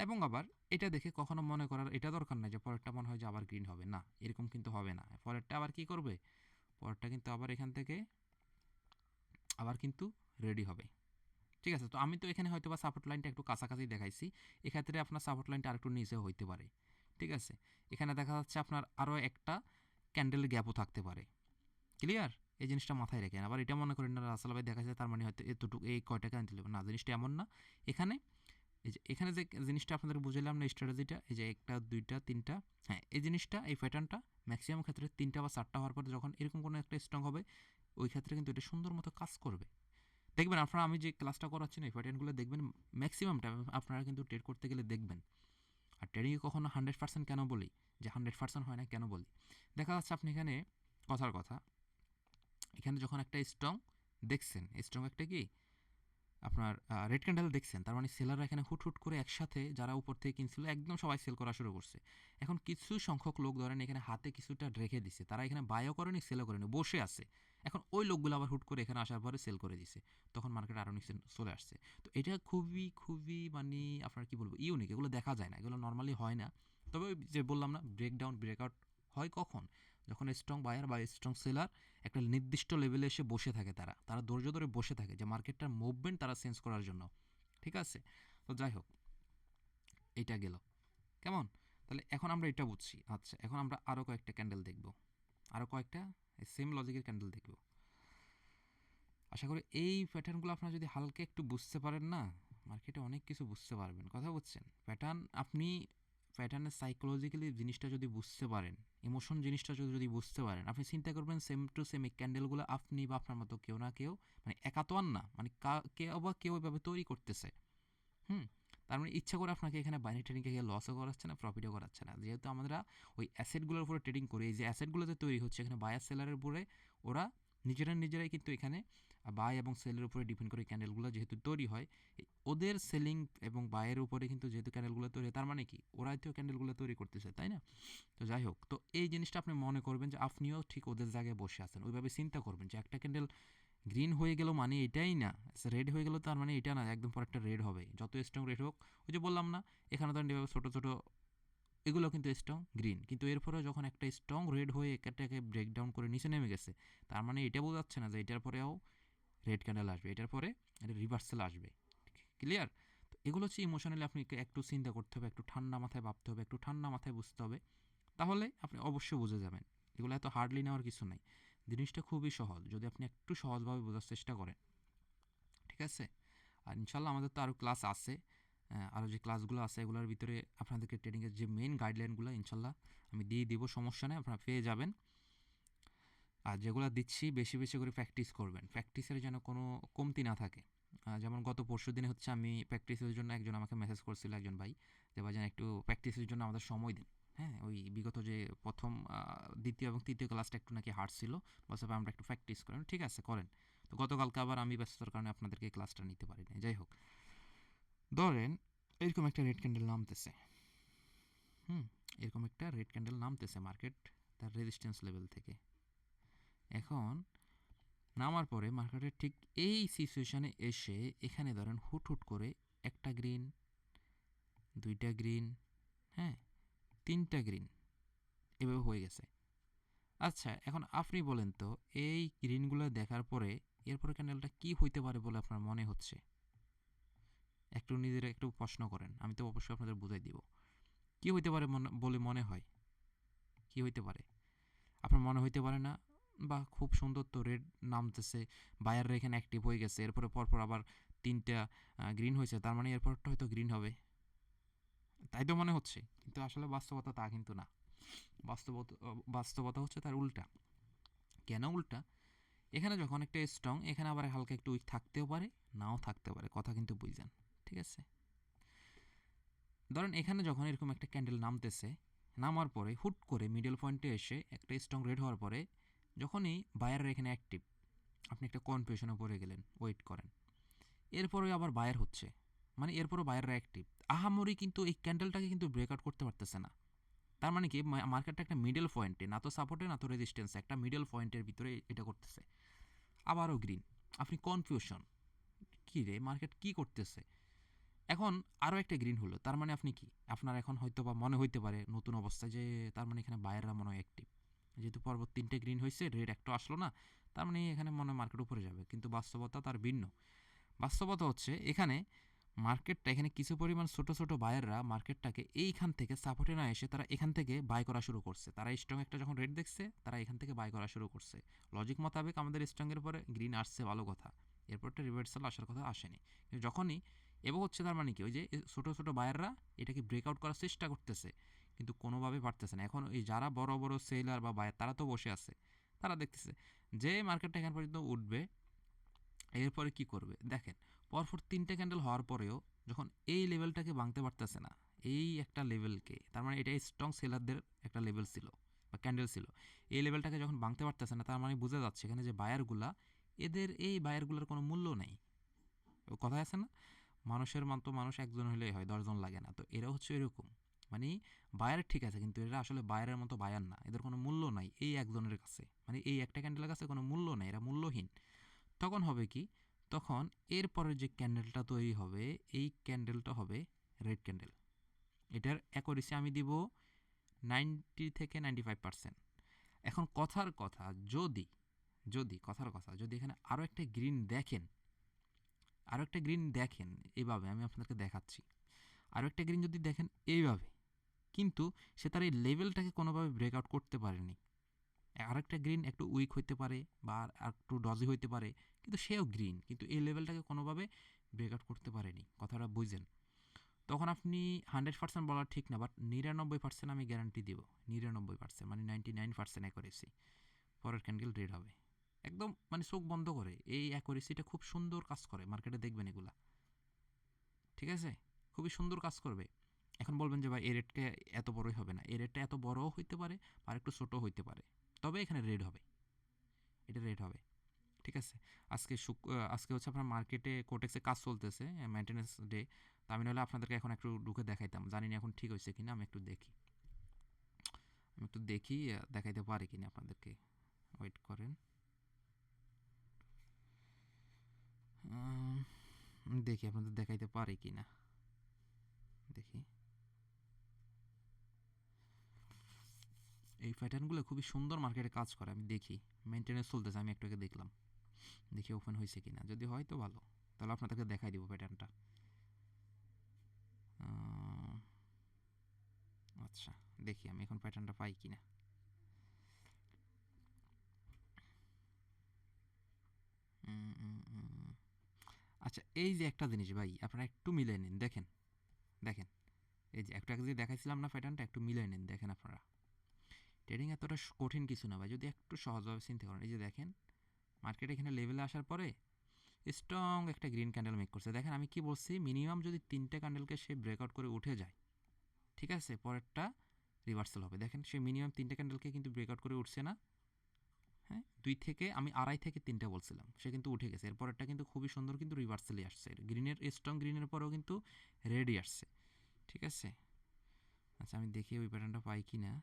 এবং আবার এটা দেখে কখনো মনে করার এটা দরকার নাই যে পরেরটা মনে হয় যে আবার গ্রিন হবে, না, এরকম কিন্তু হবে না। পরেরটা আবার কি করবে? পরেরটা কিন্তু আবার এখান থেকে আবার কিন্তু রেডি হবে। ঠিক আছে? তো আমি তো এখানে হয়তো বা সাপোর্ট লাইনটা একটু কাছাকাছি দেখাইছি, এক্ষেত্রে আপনার সাপোর্ট লাইনটা আরেকটু নিচেও হইতে পারে। ঠিক আছে? এখানে দেখা যাচ্ছে আপনার আরও একটা ক্যান্ডেল গ্যাপও থাকতে পারে। ক্লিয়ার? এই জিনিসটা মাথায় রাখেন। আবার এটা মনে করেন না রাসেল ভাই দেখা যায় তার মানে হয়তো এতটুকু এই কয়টা ক্যান্ডেল, না, জিনিসটা এমন না। এখানে এই যে এখানে যে জিনিসটা আপনাদের বুঝাইলাম না স্ট্র্যাটেজিটা, এই যে একটা দুইটা তিনটা, হ্যাঁ, এই জিনিসটা এই প্যাটার্নটা ম্যাক্সিমাম ক্ষেত্রে তিনটা বা চারটা হওয়ার পরে যখন এরকম কোনো একটা স্ট্রং হবে, ওই ক্ষেত্রে কিন্তু এটা সুন্দর মতো কাজ করবে। দেখবেন আপনারা, আমি যে ক্লাসটা করাচ্ছি না এই প্যাটার্নগুলো দেখবেন ম্যাক্সিমাম টাইম আপনারা কিন্তু ট্রেড করতে গেলে দেখবেন। আর ট্রেডিংয়ে কখনো 100% কেন বলি, যে 100% হয় না কেন বলি, দেখা যাচ্ছে আপনি এখানে কথার কথা, এখানে যখন একটা স্ট্রং দেখছেন, স্ট্রং একটা কি আপনার রেড ক্যান্ডেল দেখছেন, তার মানে সেলাররা এখানে হুট হুট করে একসাথে যারা উপর থেকে কিনছিল একদম সবাই সেল করা শুরু করছে। এখন কিছু সংখ্যক লোক ধরেন এখানে হাতে কিছুটা রেখে দিছে, তারা এখানে বায়ও করেনি সেলও করেনি, বসে আছে। এখন ওই লোকগুলো আবার হুট করে এখানে আসার পরে সেল করে দিছে, তখন মার্কেট আরও নিচে চলে আসছে। তো এটা খুবই খুবই মানে আপনার কি বলবো ইউনিক, এগুলো দেখা যায় না, এগুলো নর্মালি হয় না। তবে ওই যে বললাম না, ব্রেকডাউন ব্রেকআউট হয় কখন, যখন স্ট্রং বায়ার বা স্ট্রং সেলার একটা নির্দিষ্ট লেভেলে এসে বসে থাকে, তারা তারা ধৈর্য ধরে বসে থাকে যে মার্কেটটার মুভমেন্ট তারা চেঞ্জ করার জন্য। ঠিক আছে? তো যাই হোক, এইটা গেল কেমন। তাহলে এখন আমরা এটা বুঝছি। আচ্ছা, এখন আমরা আরও কয়েকটা ক্যান্ডেল দেখব, আরও কয়েকটা সেম লজিকের ক্যান্ডেল দেখব। আশা করি এই প্যাটার্নগুলো আপনারা যদি হালকা একটু বুঝতে পারেন না, মার্কেটে অনেক কিছু বুঝতে পারবেন। কথা বুঝছেন? প্যাটার্ন আপনি প্যাটার্নের সাইকোলজিক্যালি জিনিসটা যদি বুঝতে পারেন, ইমোশন জিনিসটা যদি বুঝতে পারেন, আপনি চিন্তা করবেন সেম টু সেম এই ক্যান্ডেলগুলো আপনি বা আপনার মতো কেউ না কেউ, মানে একা তো আর না, মানে কেউ বা কেউ এভাবে তৈরি করতেছে। হুম? তার মানে ইচ্ছা করে আপনাকে এখানে বাইনারি ট্রেডিংকে গিয়ে লসও করাচ্ছে না, প্রফিটও করাচ্ছে না। যেহেতু আমরা ওই অ্যাসেটগুলোর উপরে ট্রেডিং করি, এই যে অ্যাসেটগুলোতে তৈরি হচ্ছে এখানে বায়ার সেলারের উপরে, ওরা নিজেরাই কিন্তু এখানে বাই এবং সেলের উপরে ডিপেন্ড করে ক্যান্ডেলগুলো যেহেতু তৈরি হয়, ওদের সেলিং এবং বায়ের উপরে কিন্তু যেহেতু ক্যান্ডেলগুলো তৈরি হয়, তার মানে কি ওরাই তো ক্যান্ডেলগুলো তৈরি করতেছে, তাই না? তো যাই হোক, তো এই জিনিসটা আপনি মনে করবেন যে আপনিও ঠিক ওদের জায়গায় বসে আছেন, ওইভাবে চিন্তা করবেন যে একটা ক্যান্ডেল গ্রিন হয়ে গেল মানে এটাই না, রেড হয়ে গেল তার মানে এটা না একদম পর একটা রেড হবে, যত স্ট্রং রেড হোক। ওই যে বললাম না, এখানে ধরেন এভাবে ছোটো ছোটো এগুলো কিন্তু স্ট্রং গ্রিন, কিন্তু এরপরে যখন একটা স্ট্রং রেড হয়ে এটাকে ব্রেকডাউন করে নিচে নেমে গেছে, তার মানে এটা বোঝাচ্ছে না যে এটার পরেও রেড ক্যান্ডেল আসবে, এটার পরে এটা রিভার্সাল আসবে। ক্লিয়ার? তো এগুলো হচ্ছে ইমোশনালি আপনি একটু চিন্তা করতে হবে, একটু ঠান্ডা মাথায় ভাবতে হবে, একটু ঠান্ডা মাথায় বুঝতে হবে, তাহলে আপনি অবশ্যই বুঝে যাবেন। এগুলো এত হার্ডলি নেওয়ার কিছু নাই, জিনিসটা খুবই সহজ যদি আপনি একটু সহজভাবে বোঝার চেষ্টা করেন। ঠিক আছে? আর ইনশাল্লাহ আমাদের তো আরও ক্লাস আছে, আরও যে ক্লাসগুলো আছে এগুলোর ভিতরে আপনাদেরকে ট্রেডিংয়ের যে মেইন গাইডলাইনগুলো ইনশাল্লাহ আমি দিয়ে দিব, সমস্যা নেই, আপনারা পেয়ে যাবেন। আর যেগুলো দিচ্ছি বেশি বেশি করে প্র্যাকটিস করবেন, প্র্যাকটিসের যেন কোনো কমতি না থাকে। যেমন গত পরশু দিনে হচ্ছে আমি প্র্যাকটিসের জন্য একজন আমাকে মেসেজ করছিল, একজন ভাই, যে ভাইজান একটু প্র্যাকটিসের জন্য আমাদের সময় দিন। হ্যাঁ, ওই বিগত যে প্রথম দ্বিতীয় এবং তৃতীয় ক্লাসটা একটু নাকি হার্ড ছিল, বলছে ভাই আমরা একটু প্র্যাকটিস করেন। ঠিক আছে, করেন। তো গতকালকে আবার আমি ব্যস্ততার কারণে আপনাদেরকে এই ক্লাসটা নিতে পারিনি। যাই হোক, ধরেন এরকম একটা রেড ক্যান্ডেল নামতেছে, হুম, এরকম একটা রেড ক্যান্ডেল নামতেছে মার্কেট তার রেজিস্ট্যান্স লেভেল থেকে। এখন নামার পরে মার্কেটের ঠিক এই সিচুয়েশানে এসে এখানে ধরেন হুট হুট করে একটা গ্রিন, দুইটা গ্রিন, হ্যাঁ, তিনটা গ্রিন, এভাবে হয়ে গেছে। আচ্ছা, এখন আপনি বলেন তো এই গ্রিনগুলো দেখার পরে এরপরে ক্যান্ডেলটা কি হইতে পারে বলে আপনার মনে হচ্ছে? একটু নিজেরা একটু প্রশ্ন করেন, আমি তো অবশ্যই আপনাদের বুঝাই দিব কি হইতে পারে বলে মনে হয়। কি হইতে পারে আপনার মনে হইতে পারে না? বা খুব সুন্দর তো, রেড নামতেছে, বায়াররা এখানে অ্যাক্টিভ হয়ে গেছে, এরপরে পরপর আবার তিনটা গ্রিন হয়েছে, তার মানে এরপরটা হয়তো গ্রিন হবে, তাই তো মনে হচ্ছে। কিন্তু আসলে বাস্তবতা তা কিন্তু না। বাস্তবতা বাস্তবতা হচ্ছে তার উল্টা। কেন উল্টা? এখানে যখন একটা স্ট্রং, এখানে আবার হালকা একটু উইক থাকতেও পারে, নাও থাকতে পারে, কথা কিন্তু বুঝছেন। ঠিক আছে? ধরেন এখানে যখন এরকম একটা ক্যান্ডেল নামতেছে, নামার পরে হুট করে মিডল পয়েন্টে এসে একটা স্ট্রং রেড হওয়ার পরে যখনই বায়াররা এখানে অ্যাক্টিভ, আপনি একটা কনফিউশনে পড়ে গেলেন, ওয়েট করেন, এরপরে আবার বায়ার হচ্ছে, মানে এরপরও বায়াররা অ্যাক্টিভ, আহামরি কিন্তু এই ক্যান্ডেলটাকে কিন্তু ব্রেকআউট করতে পারতেছে না। তার মানে কি মার্কেটটা একটা মিডল পয়েন্টে, না তো সাপোর্টে না তো রেজিস্ট্যান্সে, একটা মিডল পয়েন্টের ভিতরে এটা করতেছে। আবারও গ্রিন। আপনি কনফিউশন, কী রে মার্কেট কী করতেছে। এখন আরও একটা গ্রিন হলো, তার মানে আপনি কি, আপনার এখন হয়তো বা মনে হইতে পারে নতুন অবস্থায় যে তার মানে এখানে বায়াররা মনে হয় অ্যাক্টিভ, যেহেতু পর্বত 3টে গ্রিন হয়েছে, রেড একটা আসলো না, তার মানে এখানে মনে হয় মার্কেট উপরে যাবে। কিন্তু বাস্তবতা তার ভিন্ন। বাস্তবতা হচ্ছে এখানে মার্কেটটা, এখানে কিছু পরিমাণ ছোট ছোট বায়াররা মার্কেটটাকে এইখান থেকে সাপোর্টে না এসে তারা এখান থেকে বাই করা শুরু করছে। তারা স্ট্রং একটা যখন রেট দেখছে, তারা এখান থেকে বাই করা শুরু করছে। লজিক মোতাবেক আমাদের স্ট্রংয়ের পরে গ্রিন আসছে, ভালো কথা, এরপরটা রিভার্সাল আসার কথা আসেনি। কিন্তু যখনই এবং হচ্ছে, তার মানে কি, ওই যে ছোটো ছোটো বায়াররা এটাকে ব্রেকআউট করার চেষ্টা করতেছে, কিন্তু কোনোভাবে পারতেছে না। এখন এই যারা বড় বড় সেলার বা বায়ার, তারা তো বসে আছে, তারা দেখতেছে যে মার্কেটটা এখান পর্যন্ত উঠবে, এরপরে কি করবে দেখেন। পরপর 3টে ক্যান্ডেল হওয়ার পরেও যখন এই লেভেলটাকে ভাঙতে পারতেছে না, এই একটা লেভেলকে, তার মানে এটা স্ট্রং সেলারদের একটা লেভেল ছিল বা ক্যান্ডেল ছিল, এই লেভেলটাকে যখন ভাঙতে পারতেছে না, তার মানে বোঝা যাচ্ছে এখানে যে বায়ারগুলা, এদের এই বায়ারগুলোর কোনো মূল্য নেই। কথা আছে না, মানুষের মতো মানুষ একজন হলেই হয়, 10জন লাগে না। তো এরা হচ্ছে এরকম, মানে বায়ার ঠিক আছে, কিন্তু এরা আসলে বায়ারের মতো বায়ার না, এদের কোনো মূল্য নাই এই একজনের কাছে, মানে এই একটা ক্যান্ডেলের কাছে কোনো মূল্য নেই, এরা মূল্যহীন। তখন হবে কি, তখন এরপরে যে ক্যান্ডেলটা তৈরি হবে, এই ক্যান্ডেলটা হবে রেড ক্যান্ডেল। এটার অ্যাকুরেসি আমি দিব 90 থেকে 95%। এখন কথার কথা, যদি যদি কথার কথা যদি এখানে আরও একটা গ্রিন দেখেন, আরও একটা গ্রিন দেখেন, এইভাবে আমি আপনাকে দেখাচ্ছি, আরও একটা গ্রিন যদি দেখেন এইভাবে, কিন্তু সে তার এই লেভেলটাকে কোনোভাবে ব্রেকআউট করতে পারেনি। আরেকটা গ্রিন একটু উইক হইতে পারে বা আর একটু ডজি হইতে পারে, কিন্তু সেও গ্রিন, কিন্তু এই লেভেলটাকে কোনোভাবে ব্রেকআউট করতে পারেনি। কথাটা বুঝেন। তখন আপনি 100% বলা ঠিক না, বাট 99% আমি গ্যারান্টি দিব, 99% মানে 99% অ্যাকুরেসি, পরের ক্যান্ডেল রেড হবে। একদম মানে চোখ বন্ধ করে এই অ্যাকুরেসিটা খুব সুন্দর কাজ করে মার্কেটে, দেখবেন এগুলা, ঠিক আছে, খুবই সুন্দর কাজ করবে। এখন বলবেন যে ভাই এই রেটটা এত বড়ই হবে না, এই রেটটা এত বড়ও হইতে পারে আর একটু ছোটো হইতে পারে, তবে এখানে রেড হবে, এটা রেড হবে, ঠিক আছে। আজকে হচ্ছে আপনার মার্কেটে কোটেক্সে কাজ চলতেছে, মেনটেন্যান্স ডে। তো আমি নাহলে আপনাদেরকে এখন একটু ঢুকে দেখাইতাম, জানি না এখন ঠিক হয়েছে কিনা, আমি একটু দেখি দেখাইতে পারি কিনা আপনাদেরকে। ওয়েট করেন, দেখি আপনাদের দেখাইতে পারি কিনা, দেখি। এই প্যাটার্নগুলো খুবই সুন্দর মার্কেটে কাজ করে, আমি দেখি মেনটেন্যান্স চলতেছে, আমি একটু দেখলাম, দেখি ওপেন হয়েছে কিনা, যদি হয় তো ভালো, তাহলে আপনাদেরকে দেখাই দিব প্যাটার্নটা। আচ্ছা, দেখি আমি এখন প্যাটার্নটা পাই কিনা। আচ্ছা, এই যে একটা জিনিস ভাই, আপনারা একটু মিলিয়ে নিন, দেখেন দেখেন, এই যে একটা যে দেখাইছিলাম না প্যাটার্নটা, একটু মিলিয়ে নিন, দেখেন আপনারা। ট্রেডিং এতটা কঠিন কিছু না ভাই, যদি একটু সহজভাবে চিন্তা করেন। এই যে দেখেন, মার্কেট এখানে লেভেলে আসার পরে স্ট্রং একটা গ্রিন ক্যান্ডেল মেক করছে। দেখেন আমি কি বলছি, মিনিমাম যদি 3টে ক্যান্ডেলকে সে ব্রেকআউট করে উঠে যায়, ঠিক আছে, পরেরটা রিভার্সাল হবে। দেখেন সে মিনিমাম 3টে ক্যান্ডেলকে কিন্তু ব্রেকআউট করে উঠছে না, হ্যাঁ, 2 থেকে আমি 2.5 থেকে 3টা বলছিলাম, সে কিন্তু উঠে গেছে। এরপরেরটা কিন্তু খুবই সুন্দর, কিন্তু রিভার্সালই আসছে, গ্রিনের স্ট্রং গ্রিনের পরেও কিন্তু রেডই আসছে, ঠিক আছে। আচ্ছা, আমি দেখি ওই প্যাটার্নটা পাই কি না।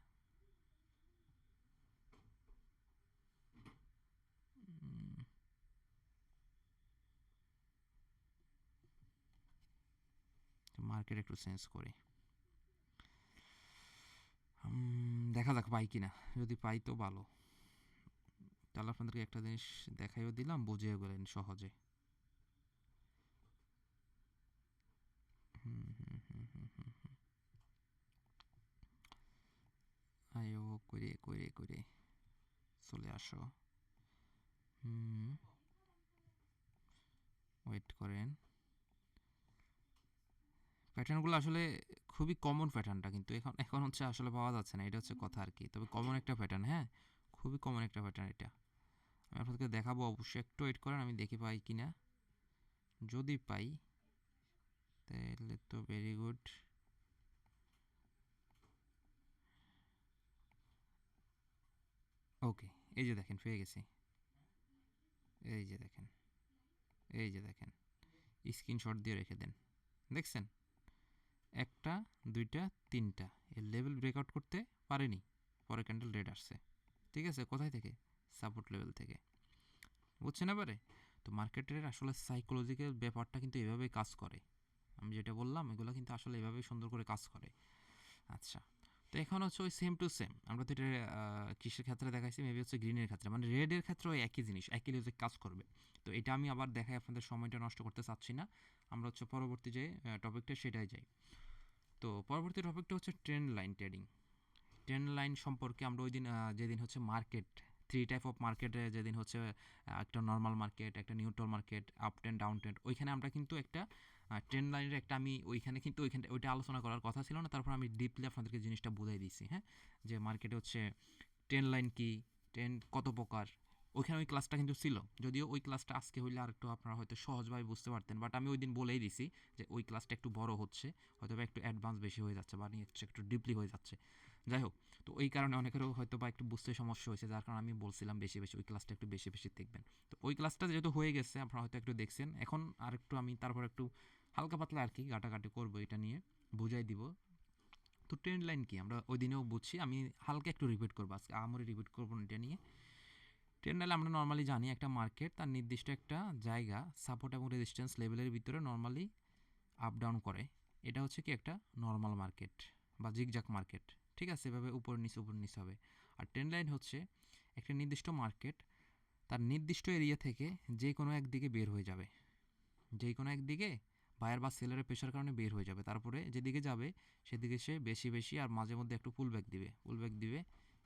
মার্কেট একটু চেঞ্জ করি, দেখা যাক পাই কি না। যদি পাই তো ভালো, তাহলে আপনাদেরকে একটা জিনিস দেখাইও দিলাম, বুঝিয়ে গেলেন সহজে। আয়ো, করে করে করে চলে আসো। ওয়েট করেন, প্যাটার্নগুলো আসলে খুবই কমন প্যাটার্নটা, কিন্তু এখন এখন হচ্ছে আসলে পাওয়া যাচ্ছে না, এটা হচ্ছে কথা আর কি। তবে কমন একটা প্যাটার্ন, হ্যাঁ, খুবই কমন একটা প্যাটার্ন এটা। আমি আপনাদেরকে দেখাবো, অবশ্যই একটু ওয়েট করেন, আমি দেখি পাই কি না। যদি পাই তাহলে তো ভেরি গুড। ওকে, এই যে দেখেন পেয়ে গেছি, এই যে দেখেন, এই যে দেখেন, স্ক্রিনশট দিয়ে রেখে দেন, দেখছেন, একটা, দুইটা, তিনটা, এর লেভেল ব্রেকআউট করতে পারেনি, পরে ক্যান্ডেল রেড আসছে, ঠিক আছে। কোথায় থেকে? সাপোর্ট লেভেল থেকে। বুঝছেন এবারে? তো মার্কেটের আসলে সাইকোলজিক্যাল ব্যাপারটা কিন্তু এভাবেই কাজ করে। আমি যেটা বললাম এগুলো কিন্তু আসলে এভাবেই সুন্দর করে কাজ করে। আচ্ছা, তো এখন হচ্ছে ওই সেম টু সেম আমরা তো এটা কিসের ক্ষেত্রে দেখাইছি, মেবি হচ্ছে গ্রিনের ক্ষেত্রে, মানে রেডের ক্ষেত্রেও একই জিনিস, একই লজিক কাজ করবে। তো এটা আমি আবার দেখাই, আপনাদের সময়টা নষ্ট করতে চাচ্ছি না। আমরা হচ্ছে পরবর্তী যে টপিকটা সেটাই যাই। তো পরবর্তী টপিকটা হচ্ছে trend line trading. Trend line সম্পর্কে আমরা ওই দিন যেদিন হচ্ছে মার্কেট, থ্রি টাইপ অফ মার্কেটে যেদিন হচ্ছে একটা নর্মাল মার্কেট, একটা neutral market, up trend down trend, ওইখানে আমরা কিন্তু একটা ট্রেন্ড লাইনের একটা আমি ওইখানে কিন্তু ওইখানে ওইটা আলোচনা করার কথা ছিল না, তারপর আমি ডিপলি আপনাদেরকে জিনিসটা বুঝাই দিছি। হ্যাঁ, যে মার্কেটে হচ্ছে ট্রেন্ড লাইন কি, ট্রেন্ড কত প্রকার, ওইখানে ওই ক্লাসটা কিন্তু ছিল। যদিও ওই ক্লাসটা আজকে হইলে আর একটু আপনারা হয়তো সহজভাবে বুঝতে পারতেন, বাট আমি ওই দিন বলেই দিছি যে ওই ক্লাসটা একটু বড় হচ্ছে, হয়তো বা একটু অ্যাডভান্স বেশি হয়ে যাচ্ছে, বা একটু ডিপলি হয়ে যাচ্ছে। যাই হোক, তো ওই কারণে অনেকেরও হয়তো বা একটু বুঝতে সমস্যা হয়েছে, যার কারণে আমি বলছিলাম বেশি বেশি ওই ক্লাসটা একটু বেশি বেশি দেখবেন। তো ওই ক্লাসটা যেহেতু হয়ে গেছে আপনারা হয়তো একটু দেখছেন, এখন আর একটু আমি তারপর একটু হালকা পাতলা আর কি ঘাটাঘাটি করবো, এটা নিয়ে বুঝাই দিব। তো ট্রেন্ড লাইন কি আমরা ওই দিনেও বুঝছি, আমি হালকা একটু রিপিট করবো আজকে, আমরে রিপিট করবো না এটা নিয়ে। ট্রেন্ড লাইন আমরা নর্মালি জানি একটা মার্কেট তার নির্দিষ্ট একটা জায়গা সাপোর্ট এবং রেজিস্ট্যান্স লেভেলের ভিতরে নর্মালি আপ ডাউন করে। এটা হচ্ছে কি একটা নর্মাল মার্কেট বা জিগজাক মার্কেট, ঠিক আছে, এভাবে উপর নিচে হবে। আর ট্রেন্ড লাইন হচ্ছে একটা নির্দিষ্ট মার্কেট তার নির্দিষ্ট এরিয়া থেকে যে কোনো একদিকে বের হয়ে যাবে, যে কোনো একদিকে বায়ার বা সেলারের প্রেশার কারণে বের হয়ে যাবে, তারপরে যেদিকে যাবে সেদিকে সে বেশি বেশি আর মাঝে মধ্যে একটু পুল ব্যাক দিবে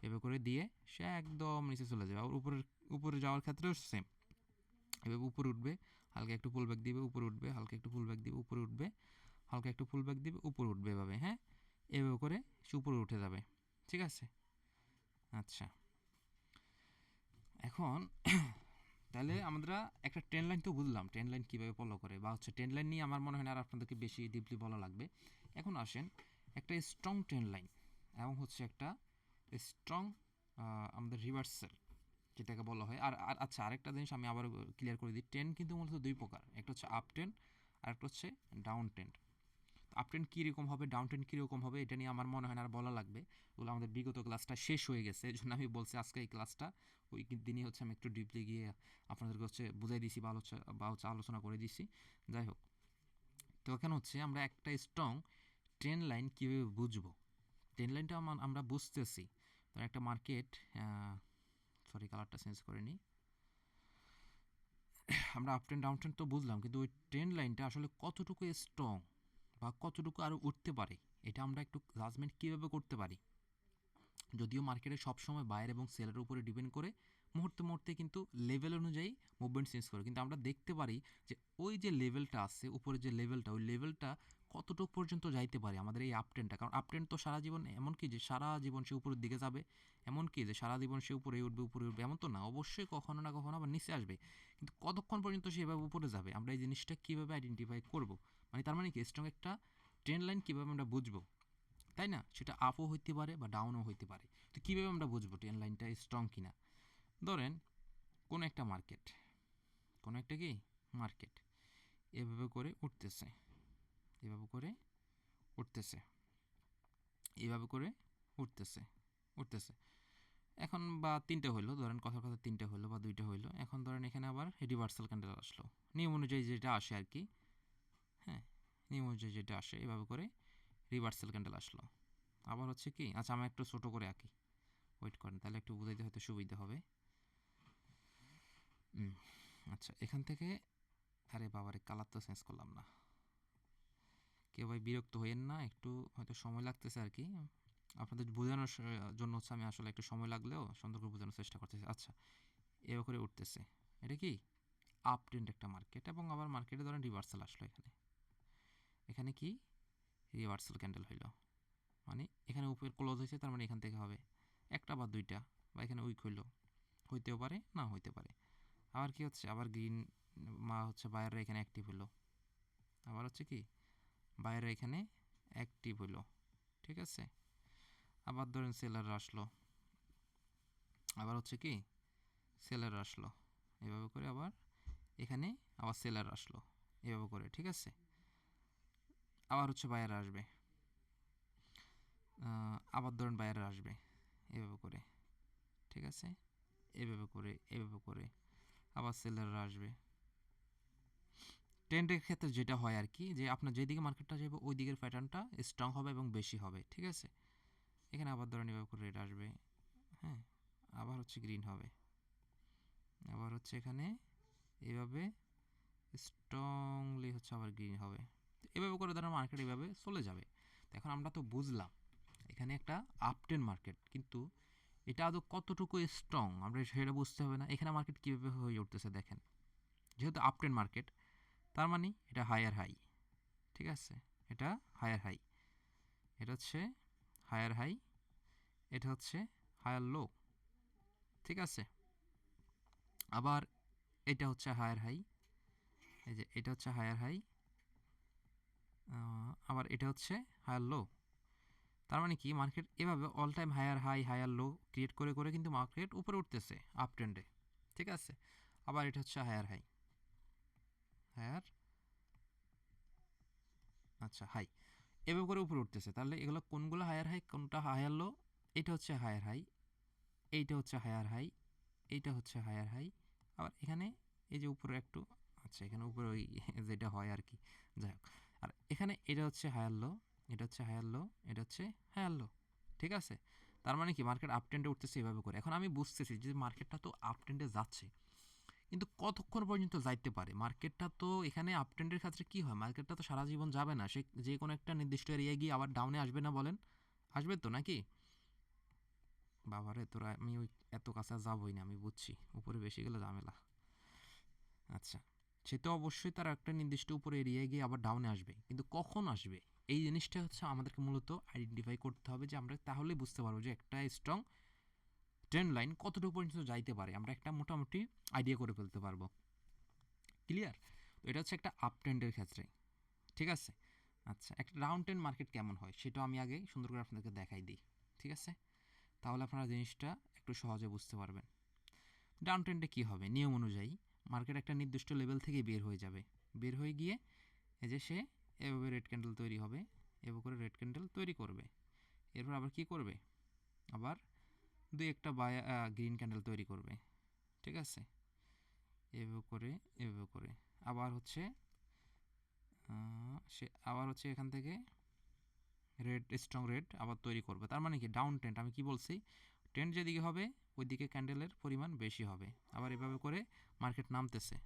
এভাবে করে দিয়ে সে একদম নিচে চলে যাবে। আর উপরে যাওয়ার ক্ষেত্রেও সেম, এভাবে উপরে উঠবে, হালকা একটু পুল ব্যাক দিবে, উপরে উঠবে, হালকা একটু পুল ব্যাক দিবে, উপরে উঠবে, হালকা একটু পুল ব্যাক দিবে, উপরে উঠবে এভাবে। হ্যাঁ, এভাবে করে সে উপরে উঠে যাবে, ঠিক আছে। আচ্ছা, এখন তাহলে আমরা একটা ট্রেন লাইন তো বুঝলাম, ট্রেন লাইন কীভাবে ফলো করে, বা হচ্ছে ট্রেন লাইন নিয়ে আমার মনে হয় না আর আপনাদেরকে বেশি ডিপলি বলা লাগবে। এখন আসেন একটা স্ট্রং ট্রেন লাইন এবং হচ্ছে একটা স্ট্রং আমাদের রিভার্সাল যেটাকে বলা হয়। আর আচ্ছা, আরেকটা জিনিস আমি আবার ক্লিয়ার করে দিই, ট্রেন কিন্তু মূলত দুই প্রকার, একটা হচ্ছে আপ ট্রেন আর একটা হচ্ছে ডাউন ট্রেন। আপ ট্রেন্ড কীরকম হবে, ডাউন ট্রেন্ড কীরকম হবে, এটা নিয়ে আমার মনে হয় না আর বলা লাগবে, ওগুলো আমাদের বিগত ক্লাসটা শেষ হয়ে গেছে, এই জন্য আমি বলছি আজকে এই ক্লাসটা ওই দিনই হচ্ছে আমি একটু ডিপলি গিয়ে আপনাদেরকে হচ্ছে বুঝাই দিছি বা হচ্ছে আলোচনা করে দিছি। যাই হোক, তো এখন হচ্ছে আমরা একটা স্ট্রং ট্রেন লাইন কীভাবে বুঝবো, ট্রেন লাইনটা আমরা বুঝতেছি। তো একটা মার্কেট, সরি কালারটা চেঞ্জ করে নিই, আমরা আপ ট্রেন্ড ডাউন ট্রেন্ড তো বুঝলাম, কিন্তু ওই ট্রেন লাইনটা আসলে কতটুকু স্ট্রং বা কতটুকু আরও উঠতে পারে, এটা আমরা একটু জাজমেন্ট কীভাবে করতে পারি। যদিও মার্কেটে সবসময় বায়ার এবং সেলের উপরে ডিপেন্ড করে, মুহূর্তে মুহূর্তে কিন্তু লেভেল অনুযায়ী মুভমেন্ট চেঞ্জ করে, কিন্তু আমরা দেখতে পারি যে ওই যে লেভেলটা আছে উপরে, যে লেভেলটা, ওই লেভেলটা কতটুকু পর্যন্ত যাইতে পারে আমাদের এই আপ ট্রেন্ডটা। কারণ আপ ট্রেন্ড তো সারা জীবন এমন কি যে সারা জীবন সে উপরের দিকে যাবে, এমন কি যে সারা জীবন সে উপরে উঠবে এমন তো না, অবশ্যই কখনো না কখনো আবার নিচে আসবে। কিন্তু কতক্ষণ পর্যন্ত সে এভাবে উপরে যাবে, আমরা এই জিনিসটা কীভাবে আইডেন্টিফাই করব, মানে তার মানে কি স্ট্রং একটা ট্রেন্ড লাইন কীভাবে আমরা বুঝবো, তাই না? সেটা আপও হইতে পারে বা ডাউনও হইতে পারে। তো কীভাবে আমরা বুঝবো ট্রেন লাইনটা স্ট্রং কিনা? ধরেন কোনো একটা মার্কেট, কোনো একটা কি মার্কেট এভাবে করে উঠতেছে, এভাবে করে উঠতেছে, এভাবে করে উঠতেছে উঠতেছে। এখন বা তিনটে হইলো, ধরেন কথার কথা তিনটে হইলো বা দুইটা হইলো, এখন ধরেন এখানে আবার রিভার্সাল ক্যান্ডেল আসলো, নিয়ম অনুযায়ী যেটা আসে আর কি। হ্যাঁ, নিয়ম অনুযায়ী যেটা আসে এভাবে করে রিভার্সাল ক্যান্ডেল আসলো। আবার হচ্ছে কি, আচ্ছা আমি একটু ছোটো করে আঁকি, ওয়েট করেন তাহলে একটু বুঝাইতে হয়তো সুবিধা হবে। আচ্ছা, এখান থেকে, আরে বাবারে কালার তো চেঞ্জ করলাম না, কেউ ভাই বিরক্ত হইয়েন না, একটু হয়তো সময় লাগতেছে আর কি, আপনাদের বোঝানোর জন্য হচ্ছে আমি আসলে একটু সময় লাগলেও সুন্দর করে বোঝানোর চেষ্টা করতেছি। আচ্ছা, এভাবে করে উঠতেছে, এটা কি আপ ট্রেন্ড একটা মার্কেট, এবং আবার মার্কেটে ধরেন রিভার্সাল আসলো, এখানে এখানে কি রিভার্সাল ক্যান্ডেল হইলো, মানে এখানে উপরে ক্লোজ হয়েছে, তার মানে এখান থেকে হবে একটা বা দুইটা, বা এখানে উইক হইলো, হইতেও পারে না হইতে পারে। আবার কি হচ্ছে, আবার গ্রিন হচ্ছে বায়াররা এখানে অ্যাক্টিভ হলো, আবার হচ্ছে কি বায়াররা এখানে অ্যাক্টিভ হলো, ঠিক আছে। আবার ধরেন সেলার আসলো, আবার হচ্ছে কি সেলার আসলো, এভাবে করে আবার এখানে আবার সেলার আসলো, এভাবে করে, ঠিক আছে। আবার হচ্ছে বায়ার আসবে, আবার ধরেন বায়ার আসবে এভাবে করে, ঠিক আছে, এভাবে করে আবার সেলাররা আসবে। ট্রেন্ডের ক্ষেত্রে যেটা হয় আর কি, যে আপনার যেদিকে মার্কেটটা যাবে ওই দিকের প্যাটার্নটা স্ট্রং হবে এবং বেশি হবে, ঠিক আছে। এখানে আবার ধরেন এভাবে করে রেড আসবে, হ্যাঁ, আবার হচ্ছে গ্রিন হবে, আবার হচ্ছে এখানে এভাবে স্ট্রংলি হচ্ছে আবার গ্রিন হবে। এভাবে করে ধরেন মার্কেট এভাবে চলে যাবে। তো এখন আমরা তো বুঝলাম এখানে একটা আপটেন মার্কেট, কিন্তু এটা আদৌ কতটুকু স্ট্রং আমরা সেটা বুঝতে হবে না। এখানে মার্কেট কীভাবে হয়ে উঠতেছে দেখেন, যেহেতু আপটেন মার্কেট তার মানে এটা হায়ার হাই, ঠিক আছে, এটা হায়ার হাই, এটা হচ্ছে হায়ার হাই, এটা হচ্ছে হায়ার লো, ঠিক আছে। আবার এটা হচ্ছে হায়ার হাই, এই যে এটা হচ্ছে হায়ার হাই, আবার এটা হচ্ছে হায়ার লো। তার মানে কি মার্কেট এভাবে all time higher high higher low create করে করে কিন্তু মার্কেট উপরে উঠতেছে আপ ট্রেন্ডে, ঠিক আছে। আবার এটা হচ্ছে হায়ার হাই, হায়ার, আচ্ছা হাই, এভাবে করে উপরে উঠতেছে। তাহলে এগুলো কোনগুলো হায়ার হাই কোনটা হায়ার লো? এটা হচ্ছে হায়ার হাই, এইটা হচ্ছে হায়ার হাই, এইটা হচ্ছে হায়ার হাই। আবার এখানে এই যে উপরে একটু, আচ্ছা এখানে উপরে ওই যেটা হয় আর কি, যাই হোক। আর এখানে এটা হচ্ছে হায়ার লো, এটা হচ্ছে হায়ার লো, এটা হচ্ছে হায়ার লো, ঠিক আছে। তার মানে কি মার্কেট আপ ট্রেন্ডে উঠতেছে এভাবে করে। এখন আমি বুঝতেছি যে মার্কেটটা তো আপ ট্রেন্ডে যাচ্ছে, কিন্তু কতক্ষণ পর্যন্ত যাইতে পারে মার্কেটটা? তো এখানে আপ ট্রেন্ডের ক্ষেত্রে কি হয়, মার্কেটটা তো সারা জীবন যাবে না, সে যে কোনো একটা নির্দিষ্ট এরিয়ায় গিয়ে আবার ডাউনে আসবে না বলেন? আসবে তো নাকি? বাবারে তোরা, আমি ওই এত কাছে যাবই না, আমি বুঝছি উপরে বেশি গেলে ঝামেলা। আচ্ছা, সে তো অবশ্যই তার একটা নির্দিষ্ট উপরে এরিয়ায় গিয়ে আবার ডাউনে আসবে, কিন্তু কখন আসবে এই জিনিসটা হচ্ছে আমাদেরকে মূলত আইডেন্টিফাই করতে হবে, যে আমরা তাহলেই বুঝতে পারবো যে একটা স্ট্রং ট্রেন্ড লাইন কতটুকু পর্যন্ত যাইতে পারে, আমরা একটা মোটামুটি আইডিয়া করে ফেলতে পারবো। ক্লিয়ার? তো এটা হচ্ছে একটা আপ ট্রেন্ডের ক্ষেত্রে, ঠিক আছে। আচ্ছা, একটা রাউন্ড ট্রেন্ড মার্কেট কেমন হয় সেটাও আমি আগে সুন্দর করে আপনাদেরকে দেখাই দিই, ঠিক আছে। তাহলে আপনারা জিনিসটা একটু সহজে বুঝতে পারবেন। ডাউন ট্রেন্ডে কী হবে, নিয়ম অনুযায়ী মার্কেট একটা নির্দিষ্ট লেভেল থেকে বের হয়ে যাবে, বের হয়ে গিয়ে এই যে সে এভাবে রেড ক্যান্ডেল তৈরি হবে, এভাবে করে রেড ক্যান্ডেল তৈরি করবে। এরপর আবার কি করবে, আবার দুই একটা গ্রিন ক্যান্ডেল তৈরি করবে, ঠিক আছে, এভাবে করে এভাবে করে। আবার হচ্ছে সে আবার হচ্ছে এখান থেকে রেড, স্ট্রং রেড আবার তৈরি করবে। তার মানে কি ডাউন ট্রেন্ড, আমি কি বলছি, ট্রেন্ড যেদিকে হবে ওই দিকে ক্যান্ডেলের পরিমাণ বেশি হবে। আবার এভাবে করে মার্কেট নামতেছে।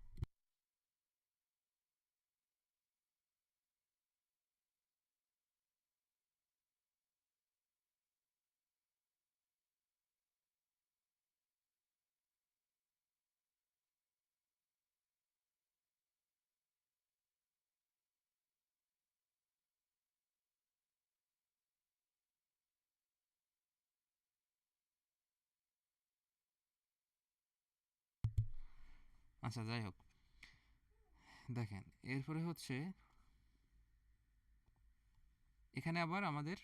আচ্ছা যাই হোক, দেখেন এরপরে হচ্ছে এখানে আবার আমাদের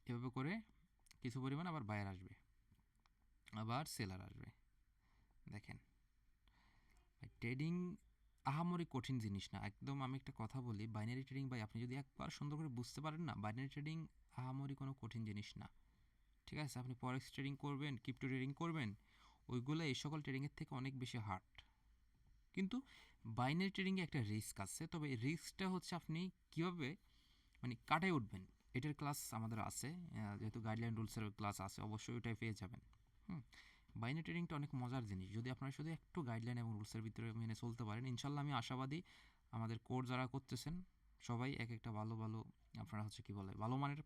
এভাবে করে কিছু পরিমাণ আবার বায়ার আসবে, আবার সেলার আসবে। দেখেন ট্রেডিং আহামরি কঠিন জিনিস না একদম। আমি একটা কথা বলি, বাইনারি ট্রেডিং ভাই আপনি যদি একবার সুন্দর করে বুঝতে পারেন না, বাইনারি ট্রেডিং আহামরি কোনো কঠিন জিনিস না, ঠিক আছে। আপনি ফরেক্স ট্রেডিং করবেন, ক্রিপ্টো ট্রেডিং করবেন, ওইগুলো এই সকল ট্রেডিংয়ের থেকে অনেক বেশি হার্ড। কিন্তু বাইনারি ট্রেডিংয়ে একটা রিস্ক আছে, তবে এই রিস্কটা হচ্ছে আপনি কীভাবে মানে কাটায় উঠবেন, এটার ক্লাস আমাদের আছে, যেহেতু গাইডলাইন রুলসের ক্লাস আছে, অবশ্যই ওটাই পেয়ে যাবেন। হুম, বাইনারি ট্রেডিংটা অনেক মজার জিনিস, যদি আপনারা শুধু একটু গাইডলাইন এবং রুলসের ভিতরে মেনে চলতে পারেন, ইনশাল্লাহ আমি আশাবাদী আমাদের কোর্স যারা করতেছেন সবাই এক একটা ভালো ভালো, আপনারা হচ্ছে কী বলে, ভালো মানের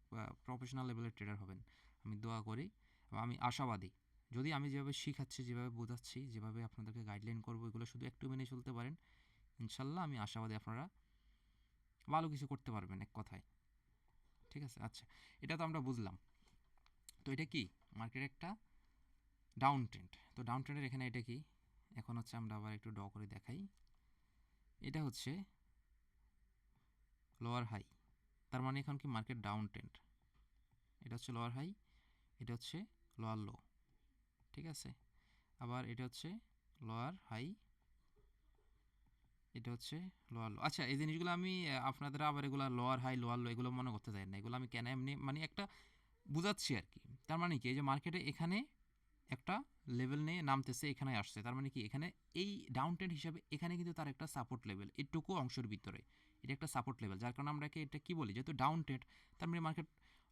প্রফেশনাল লেভেলের ট্রেডার হবেন, আমি দোয়া করি। এবং আমি আশাবাদী, যদি আমি যেভাবে শিখাচ্ছি, যেভাবে বোঝাচ্ছি, যেভাবে আপনাদেরকে গাইডলাইন করবো, এগুলো শুধু একটু মেনে চলতে পারেন, ইনশাল্লাহ আমি আশাবাদী আপনারা ভালো কিছু করতে পারবেন এক কথায়, ঠিক আছে। আচ্ছা, এটা তো আমরা বুঝলাম। তো এটা কি মার্কেট একটা ডাউন ট্রেন্ড, তো ডাউন ট্রেন্ডের এখানে এটা কি, এখন হচ্ছে আমরা আবার একটু ড্র করে দেখাই, এটা হচ্ছে লোয়ার হাই, তার মানে এখন কি মার্কেট ডাউন ট্রেন্ড, এটা হচ্ছে লোয়ার হাই, এটা হচ্ছে লোয়ার লো, ঠিক আছে। আবার এটা হচ্ছে লোয়ার হাই, এটা হচ্ছে লোয়ার লো। আচ্ছা, এই জিনিসগুলো আমি আপনাদের আবার এগুলো লোয়ার হাই লোয়ার লো এগুলো মনে করতে চাই না, এগুলো আমি কেন এমনি মানে একটা বুঝাচ্ছি আর কি। তার মানে কি, এই যে মার্কেটে এখানে একটা লেভেল নিয়ে নামতেছে, এখানে আসছে, তার মানে কি এখানে এই ডাউন ট্রেন্ড হিসাবে এখানে কিন্তু তার একটা সাপোর্ট লেভেল এটুকু অংশের ভিতরে, এটা একটা সাপোর্ট লেভেল, যার কারণে আমরা এটা কি বলি, যেহেতু ডাউন ট্রেন্ড তার মানে মার্কেট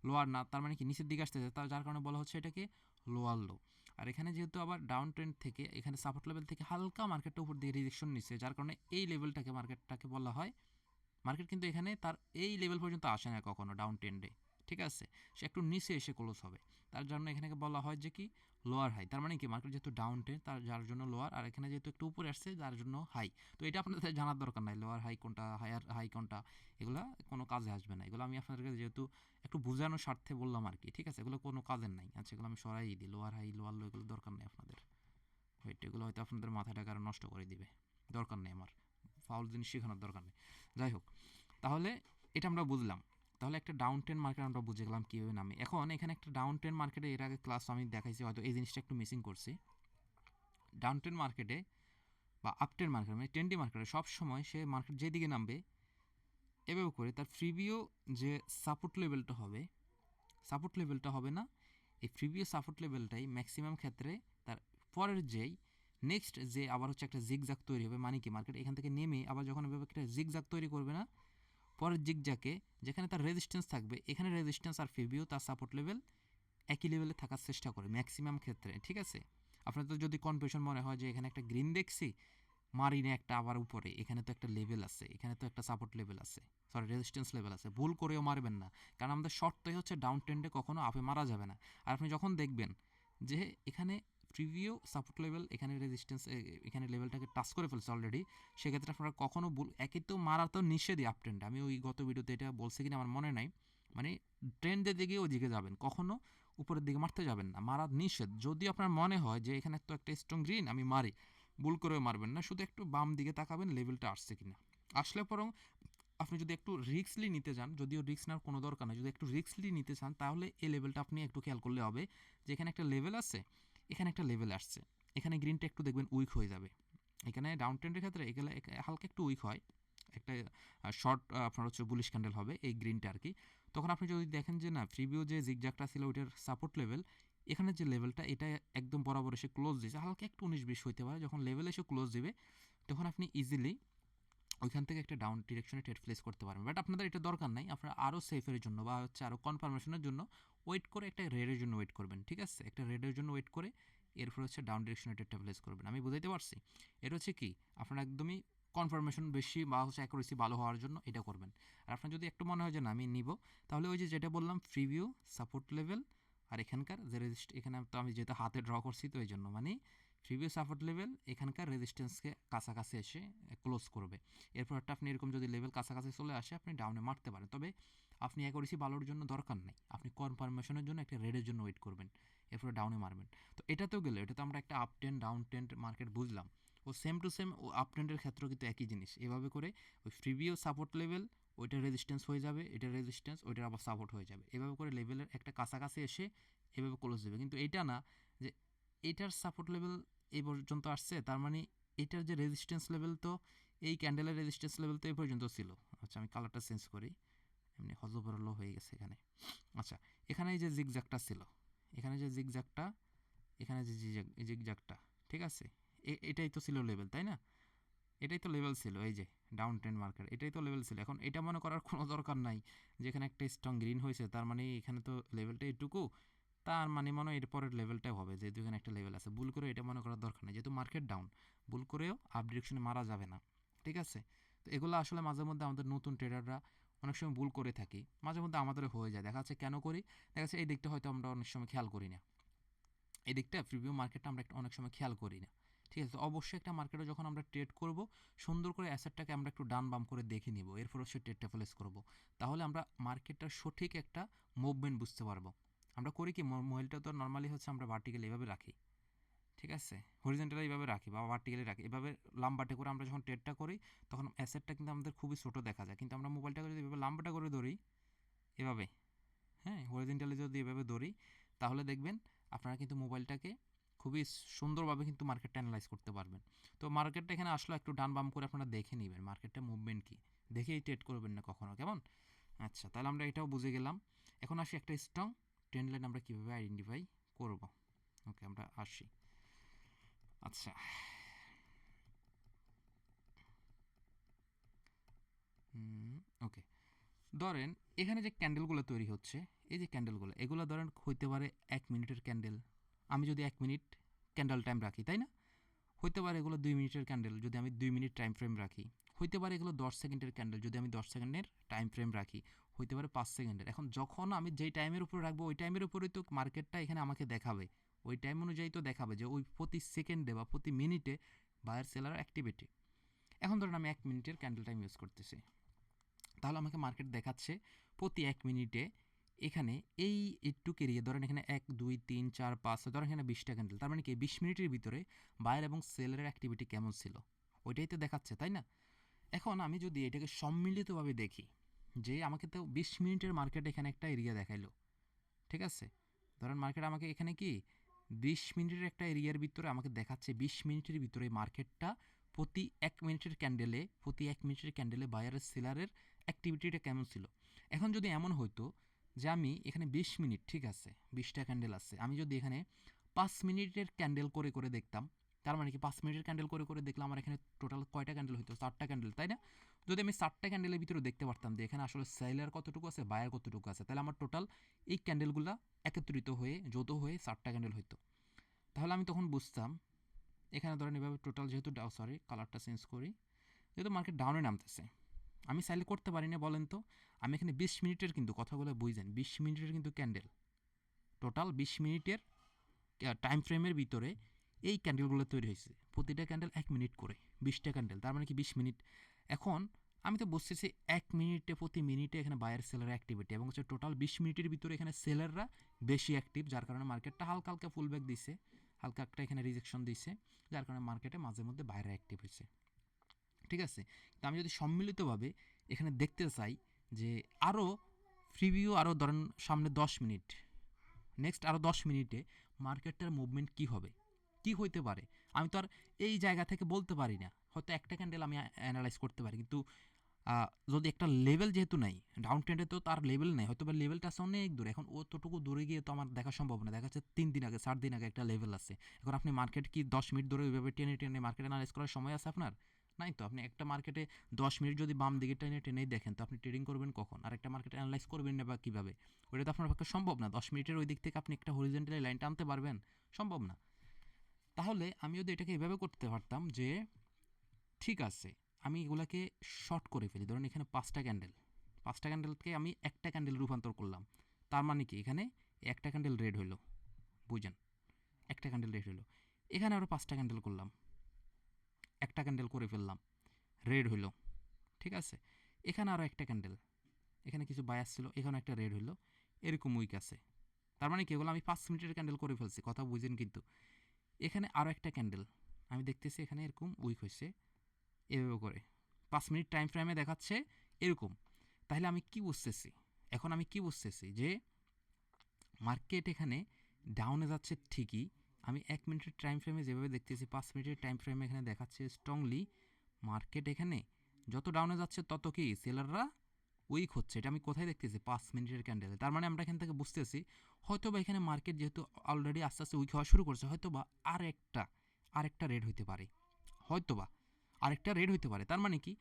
লোয়ার না, তার মানে কি নিচের দিকে আসতেছে, তার যার কারণে বলা হচ্ছে এটাকে লোয়ার লো। আর এখানে যেহেতু আবার ডাউন ট্রেন্ড থেকে এখানে সাপোর্ট লেভেল থেকে হালকা মার্কেটটা উপর দিকে রিজেকশন নিচ্ছে, যার কারণে এই লেভেলটাকে মার্কেটটাকে বলা হয়, মার্কেট কিন্তু এখানে তার এই লেভেল পর্যন্ত আসে না কখনো ডাউন ট্রেন্ডে, ঠিক আছে, সে একটু নিচে এসে ক্লোজ হবে, তার জন্য এখানে বলা হয় যে কি লোয়ার হাই, তার মানে কি মার্কেট যেহেতু ডাউন ট্রেন্ড তার যার জন্য লোয়ার, আর এখানে যেহেতু একটু উপরে আসছে যার জন্য হাই। তো এটা আপনাদের জানার দরকার নাই, লোয়ার হাই কোনটা হায়ার হাই কোনটা, এগুলো কোনো কাজে আসবে না, এগুলো আমি আপনাদেরকে যেহেতু একটু বোঝানোর স্বার্থে বললাম আর কি, ঠিক আছে, এগুলো কোনো কাজের নাই। আচ্ছা, এগুলো আমি সরাই দিই, লোয়ার হাই লোয়ার লো এগুলো দরকার নেই আপনাদের, ওয়েট এগুলো হয়তো আপনাদের মাথাটা কারণ নষ্ট করে দিবে, দরকার নেই আমার, ফাউল জিনিস শেখানোর দরকার নেই। যাই হোক, তাহলে এটা আমরা বুঝলাম, তাহলে একটা ডাউন ট্রেন্ড মার্কেট আমরা বুঝে গেলাম কীভাবে নামে। এখন এখানে একটা ডাউন ট্রেন্ড মার্কেটে এর আগে ক্লাস আমি দেখাইছি, হয়তো এই জিনিসটা একটু মিসিং করছি। ডাউন ট্রেন্ড মার্কেটে বা আপ ট্রেন্ড মার্কেট মানে ট্রেন্ডি মার্কেটে সবসময় সে মার্কেট যেদিকে নামবে এভাবে করে তার প্রিভিউ যে সাপোর্ট লেভেলটা হবে না, এই প্রিভিউ সাপোর্ট লেভেলটাই ম্যাক্সিমাম ক্ষেত্রে তার পরের যেই নেক্সট যে আবার হচ্ছে একটা জিগজাগ তৈরি হবে, মানে কি মার্কেট এখান থেকে নেমে আবার যখন এভাবে একটা জিগজাগ তৈরি করবে না, পরের জিগজাকে যেখানে তার রেজিস্ট্যান্স থাকবে, এখানে রেজিস্ট্যান্স আর প্রিভিউ তার সাপোর্ট লেভেল একই লেভেলে থাকার চেষ্টা করে ম্যাক্সিমাম ক্ষেত্রে, ঠিক আছে। আপনার তো যদি কনফিউশন মনে হয় যে এখানে একটা গ্রিন দেখছি মারিনে একটা আবার উপরে, এখানে তো একটা লেভেল আছে, এখানে তো একটা সাপোর্ট লেভেল আছে, সরি রেজিস্ট্যান্স লেভেল আছে, ভুল করেও মারবেন না, কারণ আমাদের শর্তই হচ্ছে ডাউন ট্রেন্ডে কখনো আপে মারা যাবে না। আর আপনি যখন দেখবেন যে এখানে প্রিভিউ সাপোর্ট লেভেল এখানে রেজিস্ট্যান্স এখানে লেভেলটাকে টাচ করে ফেলছে অলরেডি, সেক্ষেত্রে আপনারা কখনো একই তো মারা তো নিষেধই আপ ট্রেন্ড, আমি ওই গত ভিডিওতে এটা বলছি কিনা আমার মনে নাই, মানে ট্রেন্ডের দিকে ওইদিকে যাবেন, কখনো উপরের দিকে মারতে যাবেন না, মারা নিষেধ। যদি আপনার মনে হয় যে এখানে তো একটা স্ট্রং গ্রিন আমি মারি, ভুল করেও মারবেন না, শুধু একটু বাম দিকে তাকাবেন লেভেলটা আসছে কিনা, আসলে বরং আপনি যদি একটু রিস্কলি নিতে চান, যদিও রিস্ক নেওয়ার কোনো দরকার নেই, যদি একটু রিস্কলি নিতে চান তাহলে এই লেভেলটা আপনি একটু খেয়াল করলে হবে, যে এখানে একটা লেভেল আছে, এখানে একটা লেভেল আসছে, এখানে গ্রিনটা একটু দেখবেন উইক হয়ে যাবে, এখানে ডাউন ট্রেন্ডের ক্ষেত্রে এগুলো হালকা একটু উইক হয়, একটা শর্ট আপনার হচ্ছে বুলিশ ক্যান্ডেল হবে এই গ্রিনটা আর কি। তখন আপনি যদি দেখেন যে না প্রিভিউ যে জিগজ্যাগটা ছিল ওইটার সাপোর্ট লেভেল, এখানে যে লেভেলটা এটা একদম বরাবর এসে ক্লোজ দিয়েছে, হালকা একটু 19-20 হইতে পারে, যখন লেভেল এসে ক্লোজ দিবে তখন আপনি ইজিলি ওইখান থেকে একটা ডাউন ডিরেকশনে ট্রেড প্লেস করতে পারবেন। বাট আপনাদের এটা দরকার নাই, আপনারা আরও সেফের জন্য বা হচ্ছে আরও কনফার্মেশনের জন্য ওয়েট করে একটা রেডের জন্য ওয়েট করবেন, ঠিক আছে, একটা রেডের জন্য ওয়েট করে এরপর হচ্ছে ডাউন ডিরেকশনে ট্রেডটা প্লেস করবেন। আমি বুঝাইতে পারছি, এটা হচ্ছে কি আপনারা একদমই কনফার্মেশন বেশি বা হচ্ছে অ্যাকুরেসি ভালো হওয়ার জন্য এটা করবেন। আর আপনার যদি একটু মনে হয় যে না আমি নিব, তাহলে ওই যে যেটা বললাম প্রিভিউ সাপোর্ট লেভেল আর এখানকার যে এখানে তো আমি যেহেতু হাতে ড্র করছি তো এই জন্য মানে প্রিভিয়াস সাপোর্ট লেভেল এখানকার রেজিস্ট্যান্সকে কাছাকাছি এসে ক্লোজ করবে, এরপর একটা আপনি এরকম যদি লেভেল কাছাকাছি চলে আসে আপনি ডাউনে মারতে পারেন, তবে আপনি অ্যাকুরেসি ভালোর জন্য দরকার নেই, আপনি কনফার্মেশনের জন্য একটা রেডের জন্য ওয়েট করবেন, এরপরে ডাউনে মারবেন। তো এটাতেও গেলে এটা তো আমরা একটা up trend down trend market বুঝলাম, ও সেম টু সেম ও আপ ট্রেন্ডের ক্ষেত্রেও কিন্তু একই জিনিস, এভাবে করে ওই প্রিভিয়াস সাপোর্ট লেভেল ওইটার রেজিস্ট্যান্স হয়ে যাবে, এটার রেজিস্ট্যান্স ওইটার আবার সাপোর্ট হয়ে যাবে, এভাবে করে লেভেলের একটা কাছাকাছি এসে এভাবে ক্লোজ দেবে। কিন্তু এটা না যে এটার সাপোর্ট লেভেল এই পর্যন্ত আসছে, তার মানে এটার যে রেজিস্ট্যান্স লেভেল তো এই ক্যান্ডেলের রেজিস্ট্যান্স লেভেল তো এই পর্যন্ত ছিল। আচ্ছা আমি কালারটা চেঞ্জ করি, এমনি হজবরল হয়ে গেছে এখানে। আচ্ছা, এখানে এই যে জিগজ্যাগটা ছিল, এখানে যে জিগজ্যাগটা, এখানে যে জিগজ্যাগটা, ঠিক আছে, এটাই তো ছিল লেভেল তাই না, এটাই তো লেভেল ছিল, এই যে ডাউন ট্রেন্ড মার্কেট এটাই তো লেভেল ছিল। এখন এটা মনে করার কোনো দরকার নাই যে এখানে একটা স্ট্রং গ্রিন হয়েছে তার মানে এখানে তো লেভেলটা এটুকু, তার মানে মনে হয় এরপরের লেভেলটাই হবে, যেহেতু এখানে একটা লেভেল আছে, ভুল করে এটা মনে করার দরকার নেই, যেহেতু মার্কেট ডাউন ভুল করেও আপ ডিরেকশনে মারা যাবে না, ঠিক আছে। তো এগুলো আসলে মাঝে মধ্যে আমাদের নতুন ট্রেডাররা অনেক সময় ভুল করে থাকি, মাঝে মধ্যে আমাদেরও হয়ে যায়, দেখা যাচ্ছে কেন করি, দেখা যাচ্ছে এই দিকটা হয়তো আমরা অনেক সময় খেয়াল করি না, এই দিকটা প্রিভিউ মার্কেটটা আমরা অনেক সময় খেয়াল করি না, ঠিক আছে। তো অবশ্যই একটা মার্কেটে যখন আমরা ট্রেড করব সুন্দর করে অ্যাসেটটাকে আমরা একটু ডান বাম করে দেখে নিব, এরপর হচ্ছে ট্রেডটা প্লেস করব, তাহলে আমরা মার্কেটটার সঠিক একটা মুভমেন্ট বুঝতে পারবো। আমরা করি কি মোবাইলটা তো নর্মালি হচ্ছে আমরা ভার্টিক্যালি এভাবে রাখি, ঠিক আছে, হরিজেন্টালি এইভাবে রাখি বা ভার্টিক্যালি রাখি, এভাবে লাম্বাটে করে আমরা যখন ট্রেডটা করি তখন অ্যাসেটটা কিন্তু আমাদের খুবই ছোটো দেখা যায়, কিন্তু আমরা মোবাইলটাকে যদি এভাবে লাম্বাটা করে ধরি এভাবে, হ্যাঁ হরিজেন্টালি যদি এভাবে ধরি তাহলে দেখবেন আপনারা কিন্তু মোবাইলটাকে খুবই সুন্দরভাবে কিন্তু মার্কেটটা অ্যানালাইজ করতে পারবেন। তো মার্কেটটা এখানে আসলে একটু ডান বাম করে আপনারা দেখে নেবেন মার্কেটটা মুভমেন্ট কী, দেখেই ট্রেড করবেন না কখনো, কেমন। আচ্ছা, তাহলে আমরা এটাও বুঝে গেলাম। এখন আসি একটা স্ট্রং ট্রেন্ড লাইন আমরা কীভাবে আইডেন্টিফাই করব। ওকে, আমরা আসি। আচ্ছা, ওকে, ধরেন এখানে যে ক্যান্ডেলগুলো তৈরি হচ্ছে, এই যে ক্যান্ডেলগুলো, এগুলো ধরেন হইতে পারে 1 মিনিটের ক্যান্ডেল। আমি যদি 1 মিনিট ক্যান্ডেল টাইম রাখি, তাই না? হইতে পারে এগুলো 2 মিনিটের ক্যান্ডেল যদি আমি 2 মিনিট টাইম ফ্রেম রাখি। হইতে পারে এগুলো 10 সেকেন্ডের ক্যান্ডেল যদি আমি 10 সেকেন্ডের টাইম ফ্রেম রাখি। হইতে পারে 5 সেকেন্ডের। এখন যখন আমি যেই টাইমের উপর রাখবো ওই টাইমের উপরেই তো মার্কেটটা এখানে আমাকে দেখাবে। ওই টাইম অনুযায়ী তো দেখাবে যে ওই প্রতি সেকেন্ডে বা প্রতি মিনিটে বায়ার সেলার অ্যাক্টিভিটি। এখন ধরেন আমি 1 মিনিটের ক্যান্ডেল টাইম ইউজ করতেছি, তাহলে আমাকে মার্কেট দেখাচ্ছে প্রতি 1 মিনিটে এখানে এই একটু এরিয়া, ধরেন এখানে 1 2 3 4 5, ধরেন এখানে 20টা ক্যান্ডেল। তার মানে কি 20 মিনিটের ভিতরে বায়ার এবং সেলের অ্যাক্টিভিটি কেমন ছিল ওইটাই তো দেখাচ্ছে, তাই না? এখন আমি যদি এটাকে সম্মিলিতভাবে দেখি যে আমাকে তো 20 মিনিটের মার্কেট এখানে একটা এরিয়া দেখাইলো, ঠিক আছে? ধরেন মার্কেট আমাকে এখানে কি 20 মিনিটের একটা এরিয়ার ভিতরে আমাকে দেখাচ্ছে 20 মিনিটের ভিতরে মার্কেটটা প্রতি 1 মিনিটের ক্যান্ডেলে বায়ারের সেলারের অ্যাক্টিভিটিটা কেমন ছিল। এখন যদি এমন হতো যে আমি এখানে 20 মিনিট, ঠিক আছে, 20টা ক্যান্ডেল আছে, আমি যদি এখানে 5 মিনিটের ক্যান্ডেল করে করে দেখতাম, তার মানে কি 5 মিনিটের ক্যান্ডেল করে করে দেখলাম আমার এখানে টোটাল কয়টা ক্যান্ডেল হতো? 4টা ক্যান্ডেল, তাই না? যদি আমি 4টা ক্যান্ডেলের ভিতরে দেখতে পারতাম যে এখানে আসলে সেলার কতটুকু আছে, বায়ার কতটুকু আছে, তাহলে আমার টোটাল এই ক্যান্ডেলগুলো একত্রিত হয়ে যৌথ হয়ে 4টা ক্যান্ডেল হইতো। তাহলে আমি তখন বুঝতাম এখানে ধরেন এভাবে টোটাল যেহেতু সরি কালারটা চেঞ্জ করি, যেহেতু মার্কেট ডাউনে নামতেছে, আমি চাইলে করতে পারি না বলেন তো? আমি এখানে 20 মিনিটের কিন্তু কথাগুলো বুঝেন, 20 মিনিটের কিন্তু ক্যান্ডেল, টোটাল 20 মিনিটের টাইম ফ্রেমের ভিতরে এই ক্যান্ডেলগুলো তৈরি হয়েছে, প্রতিটা ক্যান্ডেল 1 মিনিট করে, 20টা ক্যান্ডেল, তার মানে কি 20 মিনিট। এখন আমি তো বুঝতেছি 1 মিনিটে প্রতি মিনিটে এখানে বায়ার সেলার অ্যাক্টিভিটি, এবং হচ্ছে টোটাল 20 মিনিটের ভিতরে এখানে সেলাররা বেশি অ্যাক্টিভ, যার কারণে মার্কেটটা হালকা হালকা ফুল ব্যাক দিছে, হালকা একটা এখানে রিজেকশন দিছে, যার কারণে মার্কেটে মাঝে মধ্যে বাইরে অ্যাক্টিভ হয়েছে, ঠিক আছে? তো আমি যদি সম্মিলিতভাবে এখানে দেখতে চাই যে আরও প্রিভিউ, আরও ধরেন সামনে 10 মিনিট, নেক্সট আরও 10 মিনিটে মার্কেটটার মুভমেন্ট কী হবে, কী হইতে পারে, আমি তো আর এই জায়গা থেকে বলতে পারি না। হয়তো একটা ক্যান্ডেল আমি অ্যানালাইজ করতে পারি, কিন্তু যদি একটা লেভেল যেহেতু নাই, ডাউন ট্রেন্ডে তো তার লেভেল নেই, হয়তো বা লেভেলটা আছে অনেক দূরে, এখন অতটুকু দূরে গিয়ে তো আমার দেখা সম্ভব না। দেখা যাচ্ছে 3 দিন আগে 4 দিন আগে একটা লেভেল আছে, এখন আপনি মার্কেট কি 10 মিনিট ধরে ওইভাবে টেনে টেনে মার্কেট অ্যানালাইজ করার সময় আছে আপনার? নাই তো। আপনি একটা মার্কেটে 10 মিনিট যদি বাম দিকে টেনে টেনেই দেখেন, তো আপনি ট্রেডিং করবেন কখন? আর একটা মার্কেট অ্যানালাইজ করবেন না বা কীভাবে? ওটা তো আপনার পক্ষে সম্ভব না। 10 মিনিটের ওই দিক থেকে আপনি একটা হরিজেন্টালি লাইন টানতে পারবেন? সম্ভব না। তাহলে আমি যদি এটাকে এভাবে করতে পারতাম যে ঠিক আছে, আমি এগুলাকে শর্ট করে ফেলি, ধরুন এখানে 5টা ক্যান্ডেল, 5টা ক্যান্ডেলকে আমি একটা ক্যান্ডেল রূপান্তর করলাম, তার মানে কি এখানে একটা ক্যান্ডেল রেড হইলো, বুঝেন? একটা ক্যান্ডেল রেড হইলো, এখানে আরও 5টা ক্যান্ডেল করলাম, একটা ক্যান্ডেল করে ফেললাম, রেড হইলো, ঠিক আছে? এখানে আরও একটা ক্যান্ডেল, এখানে কিছু বায়াস ছিল, এখানে একটা রেড হইলো, এরকম উইক আছে, তার মানে কি এগুলো আমি 5 মিনিটের ক্যান্ডেল করে ফেলছি, কথা বুঝেন কিন্তু। এখানে আরও একটা ক্যান্ডেল আমি দেখতেছি এখানে এরকম উইক হয়েছে, এভাবে করে 5 মিনিট টাইম ফ্রেমে দেখাচ্ছে এরকম। তাহলে আমি কি বুঝতেছি, এখন আমি কি বুঝতেছি যে মার্কেট এখানে ডাউনে যাচ্ছে ঠিকই, আমি 1 মিনিটের টাইম ফ্রেমে যেভাবে দেখতেছি 5 মিনিটের টাইম ফ্রেমে এখানে দেখাচ্ছে স্ট্রংলি মার্কেট এখানে যত ডাউনে যাচ্ছে তত কি সেলাররা উইক হচ্ছে। এটা আমি কোথায় দেখতেছি? 5 মিনিটের ক্যান্ডেলে। তার মানে আমরা এখান থেকে বুঝতেছি হয়তো বা এখানে মার্কেট যেহেতু অলরেডি আস্তে আস্তে উইক হওয়া শুরু করছে, হয়তো বা আরেকটা রেড হইতে পারে, হয়তো বা আরেকটা রেড হইতে পারে। তার মানে কি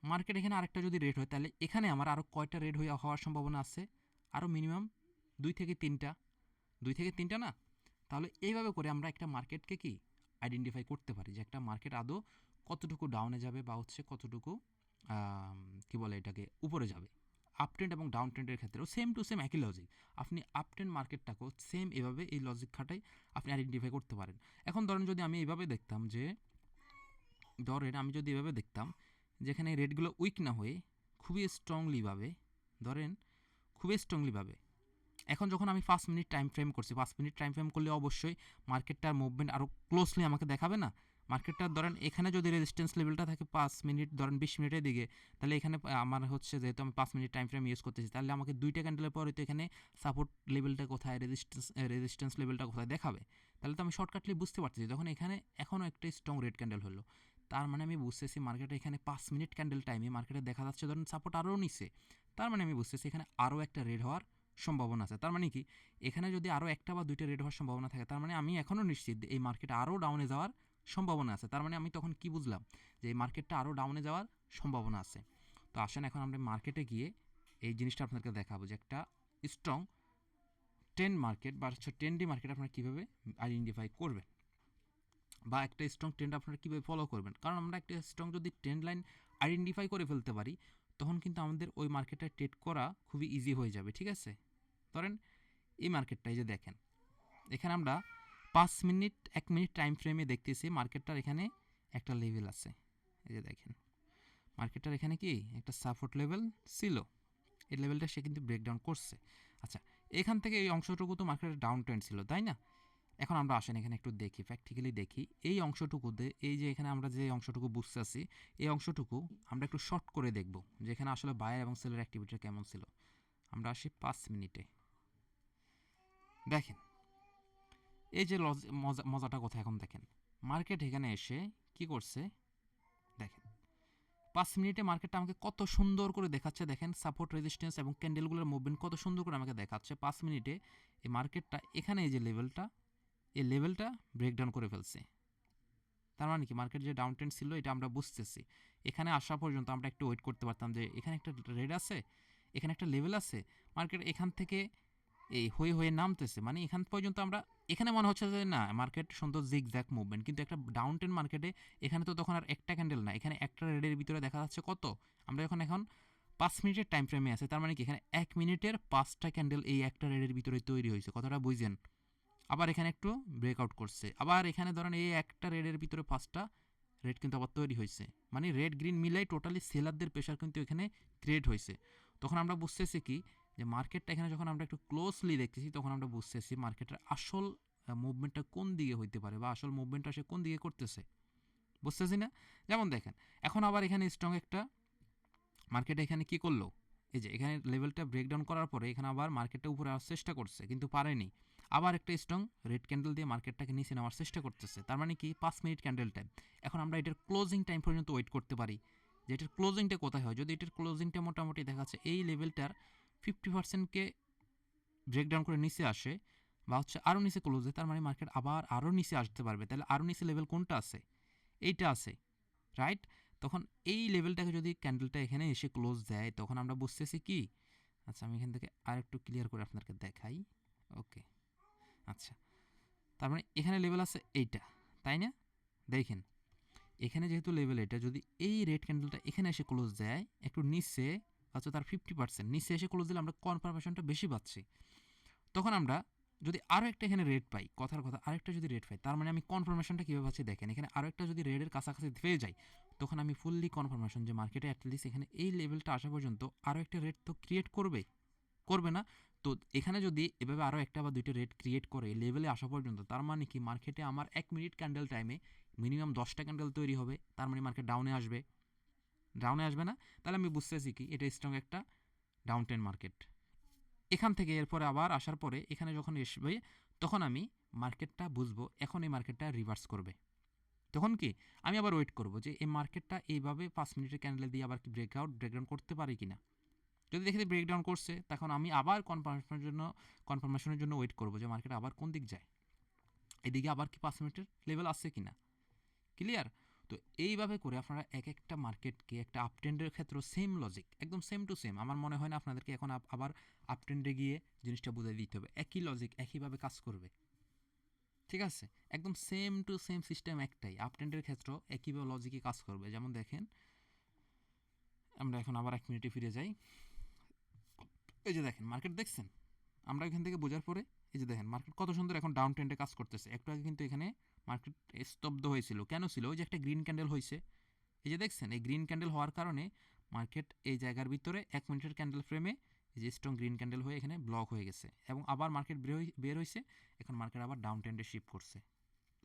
মার্কেট এখানে আরেকটা যদি রেড হয়, তাহলে এখানে আমার আরও কয়টা রেড হওয়ার সম্ভাবনা আছে? আরও মিনিমাম 2 থেকে 3টা, 2 থেকে 3টা না? তাহলে এইভাবে করে আমরা একটা মার্কেটকে কি আইডেন্টিফাই করতে পারি যে একটা মার্কেট আদৌ কতটুকু ডাউনে যাবে বা হচ্ছে কতটুকু কি বলে এটাকে উপরে যাবে। আপ ট্রেন্ড এবং ডাউন ট্রেন্ডের ক্ষেত্রেও সেম টু সেম একই লজিক, আপনি আপ ট্রেন্ড মার্কেটটাকেও সেম এভাবে এই লজিক খাটাই আপনি আইডেন্টিফাই করতে পারেন। এখন ধরেন যদি আমি এইভাবে দেখতাম যে এভাবে দেখতাম যেখানে রেটগুলো উইক না হয়ে খুবই স্ট্রংলিভাবে, ধরেন খুবই স্ট্রংলিভাবে, এখন যখন আমি 5 মিনিট টাইম ফ্রেম করছি, 5 মিনিট টাইম ফ্রেম করলে অবশ্যই মার্কেটটার মুভমেন্ট আরও ক্লোজলি আমাকে দেখাবে না? মার্কেটটা ধরেন এখানে যদি রেজিস্ট্যান্স লেভেলটা থাকে 5 মিনিট, ধরেন 20 মিনিটের দিকে, তাহলে এখানে আমার হচ্ছে যেহেতু আমি 5 মিনিট টাইম ফ্রেম ইউজ করতেছি, তাহলে আমাকে 2টা ক্যান্ডেলের পরে তো এখানে সাপোর্ট লেভেলটা কোথায়, রেজিস্ট্যান্স লেভেলটা কোথায় দেখাবে। তাহলে তো আমি শর্টকাটলি বুঝতে পারতেছি যখন এখানে এখনও একটা স্ট্রং রেড ক্যান্ডেল হলো, তার মানে আমি বুঝতেছি মার্কেটে এখানে 5 মিনিট ক্যান্ডেল টাইমে মার্কেটে দেখা যাচ্ছে ধরেন সাপোর্ট আরও নিচে, তার মানে আমি বুঝতেছি এখানে আরও একটা রেড হওয়ার সম্ভাবনা আছে। তার মানে কি এখানে যদি আরও একটা বা দুইটা রেড হওয়ার সম্ভাবনা থাকে, তার মানে আমি এখনও নিশ্চিত এই মার্কেটে আরও ডাউনে যাওয়ার সম্ভাবনা আছে। তার মানে আমি তখন কি বুঝলাম যে এই মার্কেটটা আরও ডাউনে যাওয়ার সম্ভাবনা আছে। তো আসেন এখন আমরা মার্কেটে গিয়ে এই জিনিসটা আপনাকে দেখাবো যে একটা স্ট্রং ট্রেন্ড মার্কেট বা হচ্ছে ট্রেন্ডি মার্কেট আপনারা কীভাবে আইডেন্টিফাই করবেন বা একটা স্ট্রং ট্রেন্ড আপনারা কীভাবে ফলো করবেন। কারণ আমরা একটা স্ট্রং যদি ট্রেন্ড লাইন আইডেন্টিফাই করে ফেলতে পারি তখন কিন্তু আমাদের ওই মার্কেটটা ট্রেড করা খুবই ইজি হয়ে যাবে। ঠিক আছে, ধরেন এই মার্কেটটাই যে দেখেন, এখানে আমরা 5 মিনিট 1 মিনিট টাইম ফ্রেমে দেখতেছি মার্কেটটার এখানে একটা লেভেল আছে। এই যে দেখেন মার্কেটটার এখানে কি একটা সাপোর্ট লেভেল ছিল, এই লেভেলটা সে কিন্তু ব্রেকডাউন করছে। আচ্ছা, এখান থেকে এই অংশটুকু তো মার্কেটের ডাউন ট্রেন্ড ছিল, তাই না? এখন আমরা আসেন এখানে একটু দেখি, প্র্যাকটিক্যালি দেখি এই অংশটুকুতে, এই যে এখানে আমরা যে অংশটুকু বুঝতে আছি এই অংশটুকু আমরা একটু শর্ট করে দেখব যে এখানে আসলে বায়ার এবং সেলের অ্যাক্টিভিটিটা কেমন ছিল। আমরা আসি 5 মিনিটে, দেখেন এই যে মজাটা কথা এখন দেখেন মার্কেট এখানে এসে কি করছে, দেখেন 5 মিনিটে মার্কেটটা আমাকে কত সুন্দর করে দেখাচ্ছে। দেখেন সাপোর্ট রেজিস্ট্যান্স এবং ক্যান্ডেলগুলোর মুভমেন্ট কত সুন্দর করে আমাকে দেখাচ্ছে। 5 মিনিটে এই মার্কেটটা এখানে এই যে লেভেলটা, এই লেভেলটা ব্রেকডাউন করে ফেলছে। তার মানে কি মার্কেট যে ডাউন ট্রেন্ড ছিল এটা আমরা বুঝতেছি। এখানে আসা পর্যন্ত আমরা একটু ওয়েট করতে পারতাম যে এখানে একটা রেড আছে, এখানে একটা লেভেল আছে, মার্কেট এখান থেকে এই হয়ে হয়ে নামতেছে, মানে এখান পর্যন্ত আমরা, এখানে মনে হচ্ছে যে না মার্কেট সুন্দর জিগজ্যাগ মুভমেন্ট, কিন্তু একটা ডাউন ট্রেন্ড মার্কেটে এখানে তো তখন আর একটা ক্যান্ডেল না, এখানে একটা রেডের ভিতরে দেখা যাচ্ছে কত, আমরা এখন 5 মিনিটের টাইম ফ্রেমে আছে। তার মানে কি এখানে 1 মিনিটের 5টা ক্যান্ডেল এই একটা রেডের ভিতরে তৈরি হয়েছে, কথাটা বুঝছেন? আবার এখানে একটু ব্রেকআউট করছে, আবার এখানে ধরেন এই একটা রেডের ভিতরে 5টা রেড কিন্তু আবার তৈরি হয়েছে, মানে রেড গ্রিন মিলাই টোটালি সেলারদের প্রেশার কিন্তু এখানে ক্রিয়েট হয়েছে। তখন আমরা বুঝতেছি কি যে মার্কেটটা এখানে যখন আমরা একটু ক্লোজলি দেখতেছি তখন আমরা বুঝতেছি মার্কেটের আসল মুভমেন্টটা কোন দিকে হইতে পারে বা আসল মুভমেন্টটা সে কোন দিকে করতেছে, বুঝতেছি না? যেমন দেখেন এখন আবার এখানে স্ট্রং একটা মার্কেট এখানে কি করলো, এই যে এখানে লেভেলটা ব্রেকডাউন করার পরে এখানে আবার মার্কেটটা উপরে আসার চেষ্টা করছে কিন্তু পারেনি, আবার একটা স্ট্রং রেড ক্যান্ডেল দিয়ে মার্কেটটাকে নিচে নেওয়ার চেষ্টা করতেছে। তার মানে কি 5 মিনিট ক্যান্ডেল টাইম। এখন আমরা এটার ক্লোজিং টাইম পর্যন্ত ওয়েট করতে পারি যে এটার ক্লোজিংটা কোথায় হয়। যদি এটার ক্লোজিংটা মোটামুটি দেখা যাচ্ছে এই লেভেলটার 50%কে ব্রেকডাউন করে নিচে আসে বা হচ্ছে আরও নিচে ক্লোজ হয়, তার মানে মার্কেট আবার আরও নিচে আসতে পারবে। তাহলে আরও নিচে লেভেল কোনটা আছে, এইটা আছে, রাইট? তখন এই লেভেলটাকে যদি ক্যান্ডেলটা এখানে এসে ক্লোজ দেয় তখন আমরা বুঝতেছি কি, আচ্ছা আমি এখান থেকে আর একটু ক্লিয়ার করে আপনাকে দেখাই। ওকে, আচ্ছা তার মানে এখানে লেভেল আছে এইটা, তাই না? দেখেন এখানে যেহেতু লেভেল এটা, যদি এই রেড ক্যান্ডেলটা এখানে এসে ক্লোজ দেয় একটু নিচে, আচ্ছা তার 50% নিচে এসে ক্লোজ দিলে আমরা কনফার্মেশনটা বেশি পাচ্ছি। তখন আমরা যদি আরও একটা এখানে রেড পাই, কথার কথা আরেকটা যদি রেড পাই, তার মানে আমি কনফার্মেশনটা কীভাবে পাচ্ছি দেখেন, এখানে আরও একটা যদি রেডের কাছাকাছি পেয়ে যাই তখন আমি ফুললি কনফার্মেশন যে মার্কেটে অ্যাটলিস্ট এখানে এই লেভেলটা আসা পর্যন্ত আরও একটা রেড তো ক্রিয়েট করবে, করবে না? তো এখানে যদি এভাবে আরও একটা বা দুইটা রেড ক্রিয়েট করে লেভেলে আসা পর্যন্ত, তার মানে কি মার্কেটে আমার 1 মিনিট ক্যান্ডেল টাইমে মিনিমাম 10টা ক্যান্ডেল তৈরি হবে, তার মানে মার্কেট ডাউনে আসবে, ডাউনে আসবে না? তাহলে আমি বুঝতেছি কি এটা স্ট্রং একটা ডাউন ট্রেন্ড মার্কেট। এখান থেকে এরপরে আবার আসার পরে এখানে যখন আসবে তখন আমি মার্কেটটা বুঝবো এখন এই মার্কেটটা রিভার্স করবে। তখন কি আমি আবার ওয়েট করব যে এই মার্কেটটা এইভাবে 5 মিনিটের ক্যান্ডেল দিয়ে আবার কি ব্রেকডাউন করতে পারি কিনা। যদি দেখি ব্রেকডাউন করছে তখন আমি আবার কনফার্মেশনের জন্য ওয়েট করব যে মার্কেট আবার কোন দিক যায়, এদিকে আবার কি 5 মিনিটের লেভেল আছে কিনা। ক্লিয়ার? তো এইভাবে করে আপনারা এক একটা মার্কেটকে একটা আপট্রেন্ডের ক্ষেত্রে সেম লজিক, একদম সেম টু সেম, আমার মনে হয় না আপনাদেরকে এখন আবার আপট্রেন্ডে গিয়ে জিনিসটা বুঝিয়ে দিতে হবে, একই লজিক একইভাবে কাজ করবে। ঠিক আছে, একদম সেম টু সেম সিস্টেম একটাই, আপট্রেন্ডের ক্ষেত্রেও একইভাবে লজিকে কাজ করবে। যেমন দেখেন আমরা এখন আবার 1 মিনিটে ফিরে যাই। এই যে দেখেন মার্কেট দেখছেন, আমরা এখান থেকে বোঝার পরে এই যে দেখেন মার্কেট কত সুন্দর এখন ডাউন ট্রেন্ডে কাজ করতেছে। একটু আগে কিন্তু এখানে মার্কেট স্তব্ধ হয়েছিল, কেন ছিল? ওই যে একটা গ্রিন ক্যান্ডেল হয়েছে, এই যে দেখছেন এই গ্রিন ক্যান্ডেল হওয়ার কারণে মার্কেট এই জায়গার ভিতরে 1 মিনিটের ক্যান্ডেল ফ্রেমে এই যে স্ট্রং গ্রিন ক্যান্ডেল হয়ে এখানে ব্লক হয়ে গেছে এবং আবার মার্কেট বের হয়েছে, এখন মার্কেট আবার ডাউন ট্রেন্ডে শিফট করছে,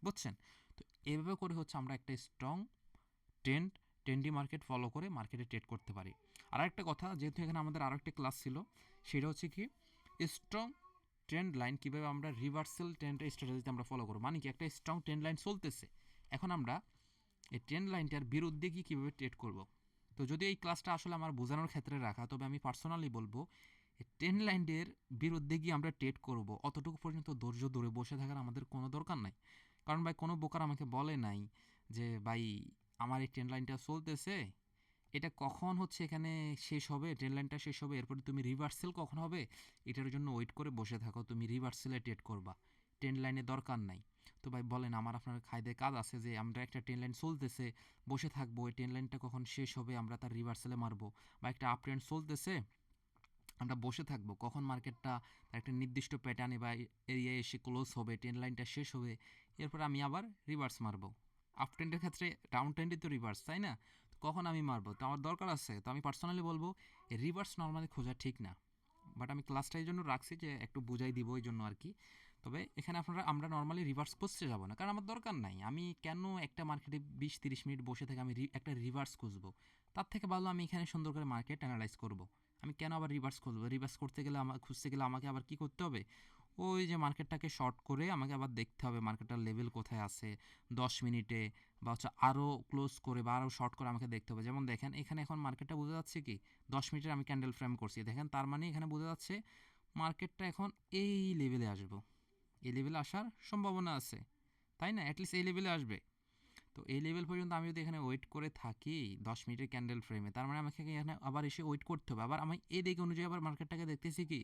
বুঝছেন? তো এইভাবে করে হচ্ছে আমরা একটা স্ট্রং ট্রেন্ডি মার্কেট ফলো করে মার্কেটে ট্রেড করতে পারি। আর একটা কথা, যেহেতু এখানে আমাদের আরও একটা ক্লাস ছিল, সেটা হচ্ছে কি স্ট্রং ট্রেন্ড লাইন কীভাবে আমরা রিভার্সাল ট্রেন্ড স্ট্র্যাটেজিতে আমরা ফলো করবো, মানে কি একটা স্ট্রং ট্রেন্ড লাইন চলতেছে, এখন আমরা এই ট্রেন্ড লাইনটার বিরুদ্ধে গিয়ে কীভাবে ট্রেড করব। তো যদি এই ক্লাসটা আসলে আমার বোঝানোর ক্ষেত্রে রাখা, তবে আমি পার্সোনালি বলবো ট্রেন লাইনের বিরুদ্ধে গিয়ে আমরা ট্রেড করব, অতটুকু পর্যন্ত ধৈর্য ধরে বসে থাকার আমাদের কোনো দরকার নাই। কারণ ভাই কোনো বোকার আমাকে বলে নাই যে ভাই আমার এই ট্রেন লাইনটা চলতেছে, এটা কখন হচ্ছে এখানে শেষ হবে, ট্রেন লাইনটা শেষ হবে, এরপরে তুমি রিভার্সেল কখন হবে এটার জন্য ওয়েট করে বসে থাকো, তুমি রিভার্সেলে ট্রেড করবা, ট্রেন লাইনে দরকার নাই। তো ভাই বলেন আমার আপনার খাইদে কাজ আছে যে আমরা একটা ট্রেন লাইন চলতেছে বসে থাকবো, ওই ট্রেন লাইনটা কখন শেষ হবে আমরা তার রিভার্সেলে মারবো, বা একটা আপ ট্রেন্ড চলতেছে আমরা বসে থাকবো কখন মার্কেটটা একটা নির্দিষ্ট প্যাটার্নে বা এরিয়ায় এসে ক্লোজ হবে, ট্রেন লাইনটা শেষ হবে, এরপর আমি আবার রিভার্স মারবো। আপ ট্রেন্ডের ক্ষেত্রে ডাউন ট্রেন্ডে তো রিভার্স, তাই না? কখন আমি মারবো, তো আমার দরকার আছে, তো আমি পার্সোনালি বলবো রিভার্স নর্মালি খোঁজা ঠিক না। বাট আমি ক্লাসটা এই জন্য রাখছি যে একটু বুঝাই দিব এই জন্য আর কি। তবে এখানে আমরা নর্মালি রিভার্স খুঁজতে যাবো না, কারণ আমার দরকার নাই। আমি কেন একটা মার্কেটে 20-30 মিনিট বসে থেকে আমি একটা রিভার্স খুঁজবো? তার থেকে ভালো আমি এখানে সুন্দর করে মার্কেট অ্যানালাইজ করব। আমি কেন আবার রিভার্স খুঁজবো? রিভার্স করতে গেলে খুঁজতে গেলে আমাকে আবার কি করতে হবে? ওই যে মার্কেটটাকে শর্ট করে আমাকে আবার দেখতে হবে মার্কেটটার লেভেল কোথায় আছে 10 মিনিটে, বা হচ্ছে আরও ক্লোজ করে বা আরও শর্ট করে আমাকে দেখতে হবে। যেমন দেখেন এখানে এখন মার্কেটটা বোঝা যাচ্ছে কি 10 মিনিটের আমি ক্যান্ডেল ফ্রেম করছি, দেখেন তার মানে এখানে বোঝা যাচ্ছে মার্কেটটা এখন এই লেভেলে আসবো, এই লেভেলে আসার সম্ভাবনা আছে, তাই না? অ্যাটলিস্ট এই লেভেলে আসবে। তো এই লেভেল পর্যন্ত আমি যদি এখানে ওয়েট করে থাকি 10 মিনিটের ক্যান্ডেল ফ্রেমে, তার মানে আমাকে এখানে আবার এসে ওয়েট করতে হবে। আবার আমি এই দিকে অনুযায়ী আবার মার্কেটটাকে দেখতেছি কি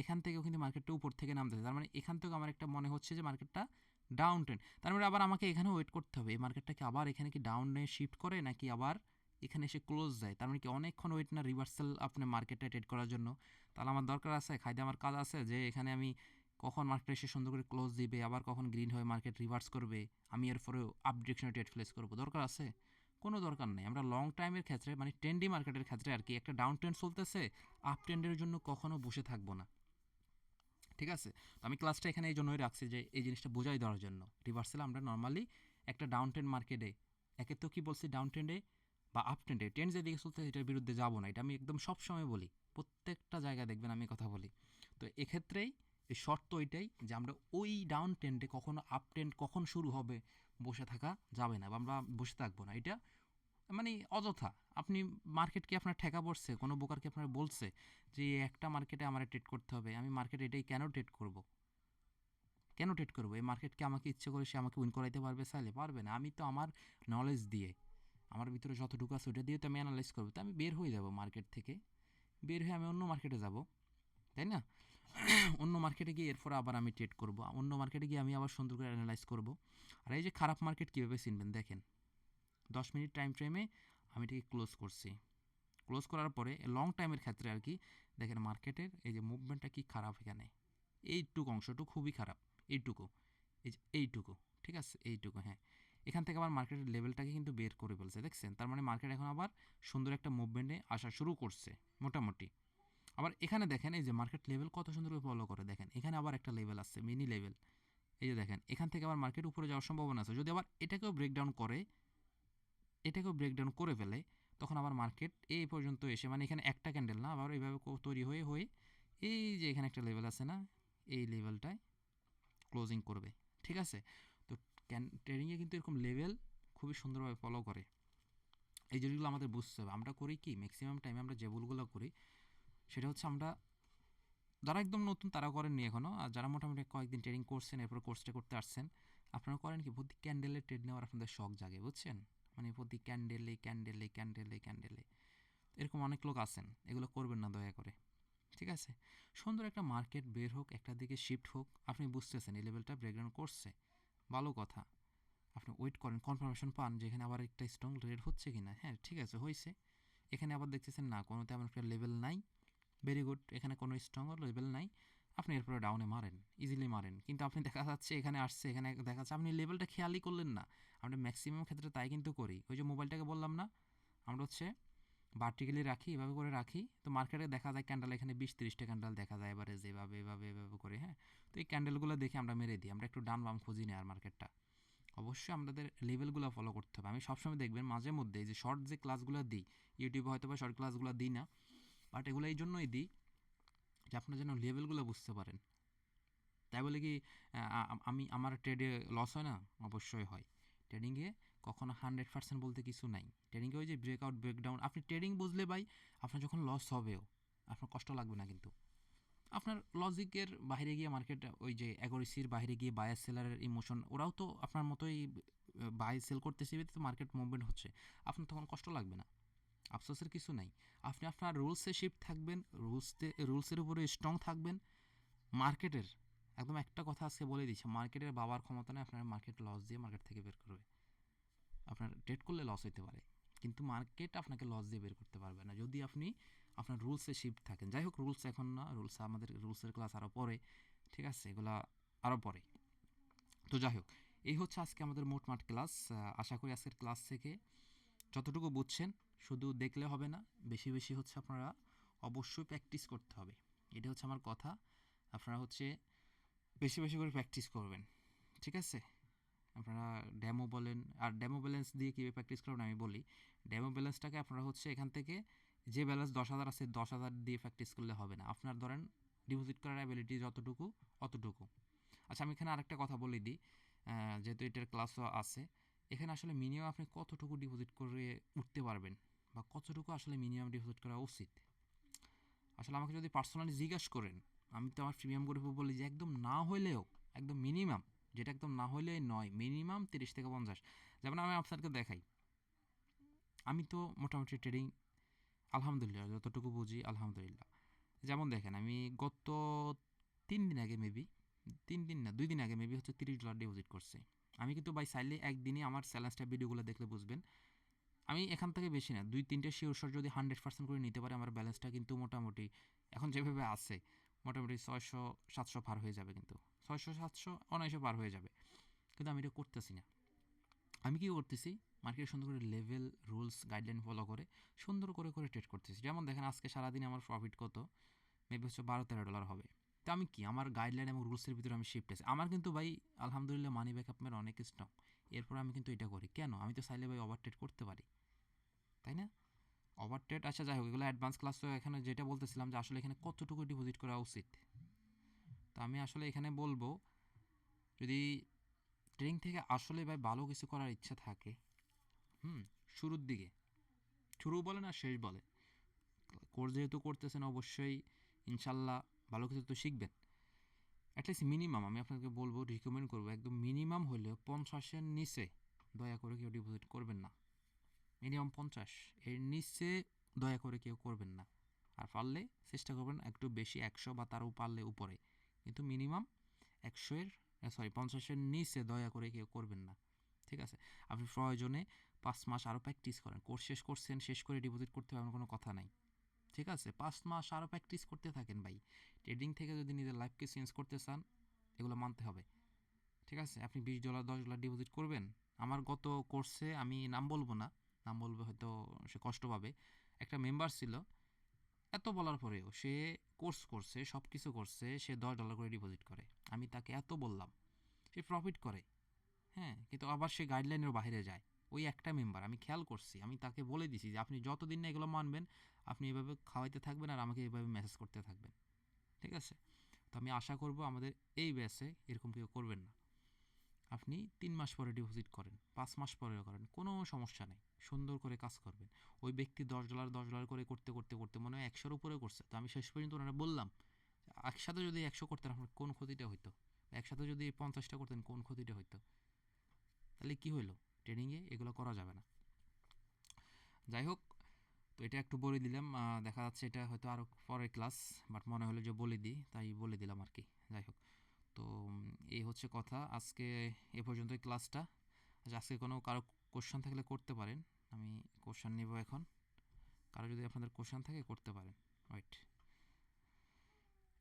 এখান থেকেও কিন্তু মার্কেটটা উপর থেকে নামতেছে, তার মানে এখান থেকেও আমার একটা মনে হচ্ছে যে মার্কেটটা ডাউন ট্রেন্ড, তার মানে আবার আমাকে এখানে ওয়েট করতে হবে এই মার্কেটটাকে আবার এখানে কি ডাউনে শিফট করে নাকি আবার এখানে এসে ক্লোজ যায়, তার মানে কি অনেকক্ষণ ওয়েট না রিভার্সাল আপনি মার্কেটে ট্রেড করার জন্য? তাহলে আমার দরকার আছে, খাইতে আমার কাজ আছে যে এখানে আমি কখন মার্কেট এসে সুন্দর করে ক্লোজ দিবে, আবার কখন গ্রিন হয়ে মার্কেট রিভার্স করবে, আমি এরপরেও আপ ডিরেকশনে ট্রেড প্লেস করবো, দরকার আছে? কোনো দরকার নেই। আমরা লং টাইমের ক্ষেত্রে মানে ট্রেন্ডি মার্কেটের ক্ষেত্রে আর কি একটা ডাউন ট্রেন্ড চলতেছে, আপ ট্রেন্ডের জন্য কখনো বসে থাকবো না, ঠিক আছে? তো আমি ক্লাসটা এখানে এই জন্যই রাখছি যে এই জিনিসটা বোঝাই দেওয়ার জন্য। রিভার্সাল আমরা নর্মালি একটা ডাউন ট্রেন্ড মার্কেটে, একে তো কি বলছি, ডাউন ট্রেন্ডে বা আপ ট্রেন্ডে ট্রেন্ড যেদিকে চলতে এটার বিরুদ্ধে যাবো না, এটা আমি একদম সবসময় বলি, প্রত্যেকটা জায়গায় দেখবেন আমি কথা বলি। তো এক্ষেত্রেই এই শর্ত ওইটাই যে আমরা ওই ডাউন ট্রেন্ডে কখনো আপ ট্রেন্ড কখন শুরু হবে বসে থাকা যাবে না, বা আমরা বসে থাকবো না, এটা মানে অযথা। আপনি মার্কেট কি আপনার ঠেকা পড়ছে, কোনো বোকার কি আপনার বলছে যে এই একটা মার্কেটে আমার ট্রেড করতে হবে, আমি মার্কেটে এটাই কেন ট্রেড করব? কেন ট্রেড করবো? এই মার্কেট কি আমাকে ইচ্ছে করে সে আমাকে উইন করাইতে পারবে? চাইলে পারবে না। আমি তো আমার নলেজ দিয়ে, আমার ভিতরে যতটুকু আছে ওটা দিয়ে তো আমি অ্যানালাইজ করবো, তো আমি বের হয়ে যাব মার্কেট থেকে, বের হয়ে আমি অন্য মার্কেটে যাব, তাই না? অন্য মার্কেটে গিয়ে এরপর আবার আমি ট্রেড করব, অন্য মার্কেটে গিয়ে আমি আবার সুন্দর করে অ্যানালাইজ করব। আর এই যে খারাপ মার্কেট কীভাবে চিনবেন দেখেন, 10 মিনিট টাইম ফ্রেমে আমি এটাকে ক্লোজ করছি, ক্লোজ করার পরে লং টাইমের ক্ষেত্রে আর কি দেখেন মার্কেটের এই যে মুভমেন্টটা কি খারাপ এখানে, এইটুকু অংশটুকু খুবই খারাপ, এইটুকু, এই যে এইটুকু, ঠিক আছে এইটুকু, হ্যাঁ। এখান থেকে আবার মার্কেটের লেভেলটাকে কিন্তু বের করে ফেলছে, দেখছেন? তার মানে মার্কেট এখন আবার সুন্দর একটা মুভমেন্টে আসা শুরু করছে মোটামুটি। আবার এখানে দেখেন এই যে মার্কেট লেভেল কত সুন্দরভাবে ফলো করে, দেখেন এখানে আবার একটা লেভেল আসছে, মিনি লেভেল। এই যে দেখেন এখান থেকে আবার মার্কেট উপরে যাওয়ার সম্ভাবনা আছে, যদি আবার এটাকেও ব্রেকডাউন করে, এটাকেও ব্রেকডাউন করে ফেলে, তখন আবার মার্কেট এই পর্যন্ত এসে মানে এখানে একটা ক্যান্ডেল না, আবার এইভাবে তৈরি হয়ে হয়ে এই যে এখানে একটা লেভেল আছে না, এই লেভেলটায় ক্লোজিং করবে, ঠিক আছে? তো ট্রেডিংয়ে কিন্তু এরকম লেভেল খুবই সুন্দরভাবে ফলো করে। এই জিনিসগুলো আমাদের বুঝতে হবে। আমরা করি কি ম্যাক্সিমাম টাইমে আমরা যে ভুলগুলো করি সেটা হচ্ছে আমরা, যারা একদম নতুন তারা করেননি এখনও, আর যারা মোটামুটি কয়েকদিন ট্রেডিং করছেন এরপর কোর্সটা করতে আসছেন, আপনারা করেন কি প্রতি ক্যান্ডেলে ট্রেড নেওয়ার আপনাদের শখ জাগে, বুঝছেন? মানে প্রতি ক্যান্ডেলে ক্যান্ডেলে ক্যান্ডেলে ক্যান্ডেলে এরকম অনেক লোক আছেন, এগুলো করবেন না দয়া করে, ঠিক আছে? সুন্দর একটা মার্কেট বের হোক, একটা দিকে শিফট হোক, আপনি বুঝতেছেন এই লেভেলটা ব্রেকডাউন করছে, ভালো কথা। আপনি ওয়েট করেন, কনফার্মেশন পান যে এখানে আবার একটা স্ট্রং রেড হচ্ছে কি না, হ্যাঁ ঠিক আছে হয়েছে। এখানে আবার দেখতেছেন না কোনো তেমন একটা লেভেল নাই, ভেরি গুড, এখানে কোনো স্ট্রং লেভেল নাই, আপনি এরপরে ডাউনে মারেন, ইজিলি মারেন। কিন্তু আপনি দেখা যাচ্ছে এখানে আসছে, এখানে দেখা যাচ্ছে আপনি লেভেলটা খেয়ালই করলেন না। আমরা ম্যাক্সিমাম ক্ষেত্রে তাই কিন্তু করি, ওই যে মোবাইলটাকে বললাম না, আমরা হচ্ছে ভার্টিক্যালি রাখি, এভাবে করে রাখি, তো মার্কেটে দেখা যায় ক্যান্ডেল এখানে 20-30টা ক্যান্ডেল দেখা যায় এবারে যেভাবে এভাবে এভাবে করে, হ্যাঁ। তো এই ক্যান্ডেলগুলো দেখে আমরা মেরে দিই, আমরা একটু ডান বাম খুঁজি না আর মার্কেটটা। অবশ্যই আমাদের লেভেলগুলো ফলো করতে হবে। আমি সবসময় দেখবেন মাঝে মধ্যে এই যে শর্ট যে ক্লাসগুলো দিই, ইউটিউবে হয়তো বা শর্ট ক্লাসগুলো দিই না, বাট এগুলো এই জন্যই দিই যে আপনারা যেন লেভেলগুলো বুঝতে পারেন। তাই বলে কি আমি আমার ট্রেডে লস হয় না? অবশ্যই হয়। ট্রেডিংয়ে কখনো 100% বলতে কিছু নাই। ট্রেডিংয়ে ওই যে ব্রেকআউট ব্রেকডাউন, আপনি ট্রেডিং বুঝলে ভাই আপনার যখন লস হবেও আপনার কষ্ট লাগবে না কিন্তু। আপনার লজিকের বাইরে গিয়ে মার্কেট ওই যে অ্যাকুরেসির বাইরে গিয়ে বায়ার সেলারের ইমোশন ওরাও তো আপনার মতোই বাই সেল করতেছে, তো মার্কেট মুভমেন্ট হচ্ছে, আপনার তখন কষ্ট লাগবে না, আফসোসের কিছু নাই। আপনি আপনার রুলসে শিফট থাকবেন, রুলসের উপরে স্ট্রং থাকবেন। মার্কেটের একদম একটা কথা আজকে বলে দিচ্ছি, মার্কেটের বাবার ক্ষমতা নেই আপনার মার্কেট লস দিয়ে মার্কেট থেকে বের করবে। আপনার ট্রেড করলে লস হতে পারে, কিন্তু মার্কেট আপনাকে লস দিয়ে বের করতে পারবে না যদি আপনি আপনার রুলসে শিফট থাকেন। যাই হোক, রুলস এখন না, রুলস আমাদের রুলসের ক্লাস আরও পরে, ঠিক আছে, এগুলা আরও পরে। তো যাই হোক, এই হচ্ছে আজকে আমাদের মোটমাট ক্লাস। আশা করি আজকের ক্লাস থেকে যতটুকু বুঝছেন, শুধু দেখলে হবে না, বেশি বেশি হচ্ছে আপনারা অবশ্যই প্র্যাকটিস করতে হবে। এটা হচ্ছে আমার কথা, আপনারা হচ্ছে বেশি বেশি করে প্র্যাকটিস করবেন, ঠিক আছে। আপনারা ডেমো বলেন, আর ডেমো ব্যালেন্স দিয়ে কীভাবে প্র্যাকটিস করবেন আমি বলি। ডেমো ব্যালেন্সটাকে আপনারা হচ্ছে এখান থেকে যে ব্যালেন্স 10,000 আছে 10,000 দিয়ে প্র্যাকটিস করলে হবে না, আপনার ধরেন ডিপোজিট করার অ্যাবিলিটি যতটুকু অতটুকু। আচ্ছা, আমি এখানে আরেকটা কথা বলে দিই, যেহেতু এটার ক্লাসও আছে, এখানে আসলে মিনিমাম আপনি কতটুকু ডিপোজিট করে উঠতে পারবেন বা কতটুকু আসলে মিনিমাম ডিপোজিট করা উচিত। আসলে আমাকে যদি পার্সোনালি জিজ্ঞাসা করেন, আমি তো আমার প্রিমিয়াম গ্রুপে বলি যে একদম না হলেও একদম মিনিমাম, যেটা একদম না হলে নয়, মিনিমাম 30 থেকে 50। যেমন আমি আপনাকে দেখাই, আমি তো মোটামুটি ট্রেডিং আলহামদুলিল্লাহ যতটুকু বুঝি আলহামদুলিল্লাহ। যেমন দেখেন, আমি গত 3 দিন আগে মেবি, 3 দিন না 2 দিন আগে মেবি হচ্ছে $30 ডিপোজিট করছি। আমি কিন্তু বাই চাইলে একদিনই আমার স্যালেন্সটা ভিডিওগুলো দেখলে বুঝবেন, আমি এখান থেকে বেশি না 2-3টে শিওর শট যদি 100% করে নিতে পারে, আমার ব্যালেন্সটা কিন্তু মোটামুটি এখন যেভাবে আছে মোটামুটি 600-700 পার হয়ে যাবে, কিন্তু 600-700 অনায়াসে পার হয়ে যাবে। কিন্তু আমি এটা করতেছি না। আমি কি করতেছি, মার্কেট সুন্দর করে লেভেল রুলস গাইডলাইন ফলো করে সুন্দর করে করে ট্রেড করতেছি। যেমন দেখেন, আজকে সারাদিনে আমার প্রফিট কত, মেবি হচ্ছে $12-13 হবে। তো আমি কি আমার গাইডলাইন এবং রুলসের ভিতরে আমি শিফট আছি, আমার কিন্তু ভাই আলহামদুলিল্লাহ মানি ব্যাক আপনার অনেক স্ট্রং। এরপর আমি কিন্তু এটা করি কেন, আমি তো চাইলে ভাই ওভার ট্রেড করতে পারি, তাই না? ওভার ট্রেড, আচ্ছা যাই হোক, এগুলো অ্যাডভান্স ক্লাস। তো এখানে যেটা বলতেছিলাম যে আসলে এখানে কতটুকু ডিপোজিট করা উচিত, তো আমি আসলে এখানে বলবো, যদি ট্রেডিং থেকে আসলে ভাই ভালো কিছু করার ইচ্ছা থাকে, শুরুর দিকে, শুরু বলে না শেষ বলে, কোর্স যেহেতু করতেছেন অবশ্যই ইনশাল্লাহ ভালো কিছু তো শিখবেন। অ্যাটলিস্ট মিনিমাম আমি আপনাকে বলবো, রিকমেন্ড করবো, একদম মিনিমাম হলেও 50-এর নিচে দয়া করে কেউ ডিপোজিট করবেন না। মিনিমাম 50, এর নিচে দয়া করে কেউ করবেন না। আর পারলে চেষ্টা করবেন একটু বেশি, 100 বা তারও পারলে উপরে, কিন্তু মিনিমাম 50-এর নিচে দয়া করে কেউ করবেন না, ঠিক আছে। আপনি প্রয়োজনে 5 মাস আরও প্র্যাকটিস করেন, কোর্স শেষ করছেন, শেষ করে ডিপোজিট করতে পারবেন, কোনো কথা নাই, ঠিক আছে। 5 মাস আরও প্র্যাকটিস করতে থাকেন ভাই। ট্রেডিং থেকে যদি নিজের লাইফকে চেঞ্জ করতে চান, এগুলো মানতে হবে, ঠিক আছে। আপনি $20 $10 ডিপোজিট করবেন। আমার গত কোর্সে, আমি নাম বলবো না, নাম বলবে হয়তো সে কষ্ট পাবে, একটা মেম্বার ছিল, এত বলার পরেও সে কোর্স করছে, সব কিছু করছে, সে $10 করে ডিপোজিট করে। আমি তাকে এত বললাম, সে প্রফিট করে, হ্যাঁ, কিন্তু আবার সে গাইডলাইনের বাইরে যায়। ওই একটা মেম্বার আমি খেয়াল করছি, আমি তাকে বলে দিছি যে আপনি যতদিন না এগুলো মানবেন, আপনি এভাবে খাওয়াইতে থাকবেন আর আমাকে এভাবে মেসেজ করতে থাকবেন, ঠিক আছে। তো আমি আশা করব আমাদের এই ব্যাচে এরকম কেউ করবেন না। আপনি 3 মাস পরে ডিপোজিট করেন, 5 মাস পরেও করেন, কোনো সমস্যা নেই, সুন্দর করে কাজ করবেন। ওই ব্যক্তি $10 করে করতে করতে করতে মনে হয় 100-র উপরে করছে। তো আমি শেষ পর্যন্ত ওনারা বললাম, একসাথে যদি 100 করতেন আপনার কোন ক্ষতিটা হইতো, একসাথে যদি 50টা করতেন কোন ক্ষতিটা হইতো, তাহলে কি হইলো, ট্রেডিংয়ে এগুলো করা যাবে না। যাই হোক, তো এটা একটু বলে দিলাম, দেখা যাচ্ছে এটা হয়তো আরও পরের ক্লাস, বাট মনে হলো যে বলে দিই, তাই বলে দিলাম আর কি। যাই হোক, তো এই হচ্ছে কথা আজকে, এ পর্যন্তই ক্লাসটা। আচ্ছা, আজকে কোনো কারো কোশ্চেন থাকলে করতে পারেন, আমি কোশ্চেন নিব এখন। কারো যদি আপনাদের কোশ্চেন থাকে করতে পারেন। ওয়েট,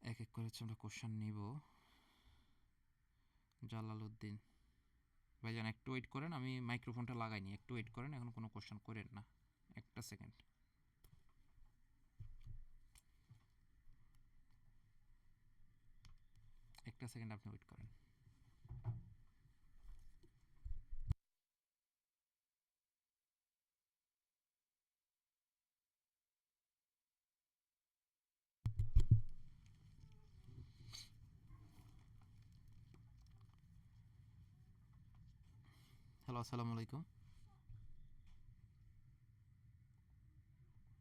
এক এক করে হচ্ছে আমরা কোশ্চেন নিব। জালালউদ্দিন ভাইজান একটু ওয়েট করেন, আমি মাইক্রোফোনটা লাগাইনি, একটু ওয়েট করেন, এখন কোনো কোশ্চেন করেন না, একটা সেকেন্ড, একটা সেকেন্ড আপনি ওয়েট করেন। হ্যালো, আসসালামু আলাইকুম।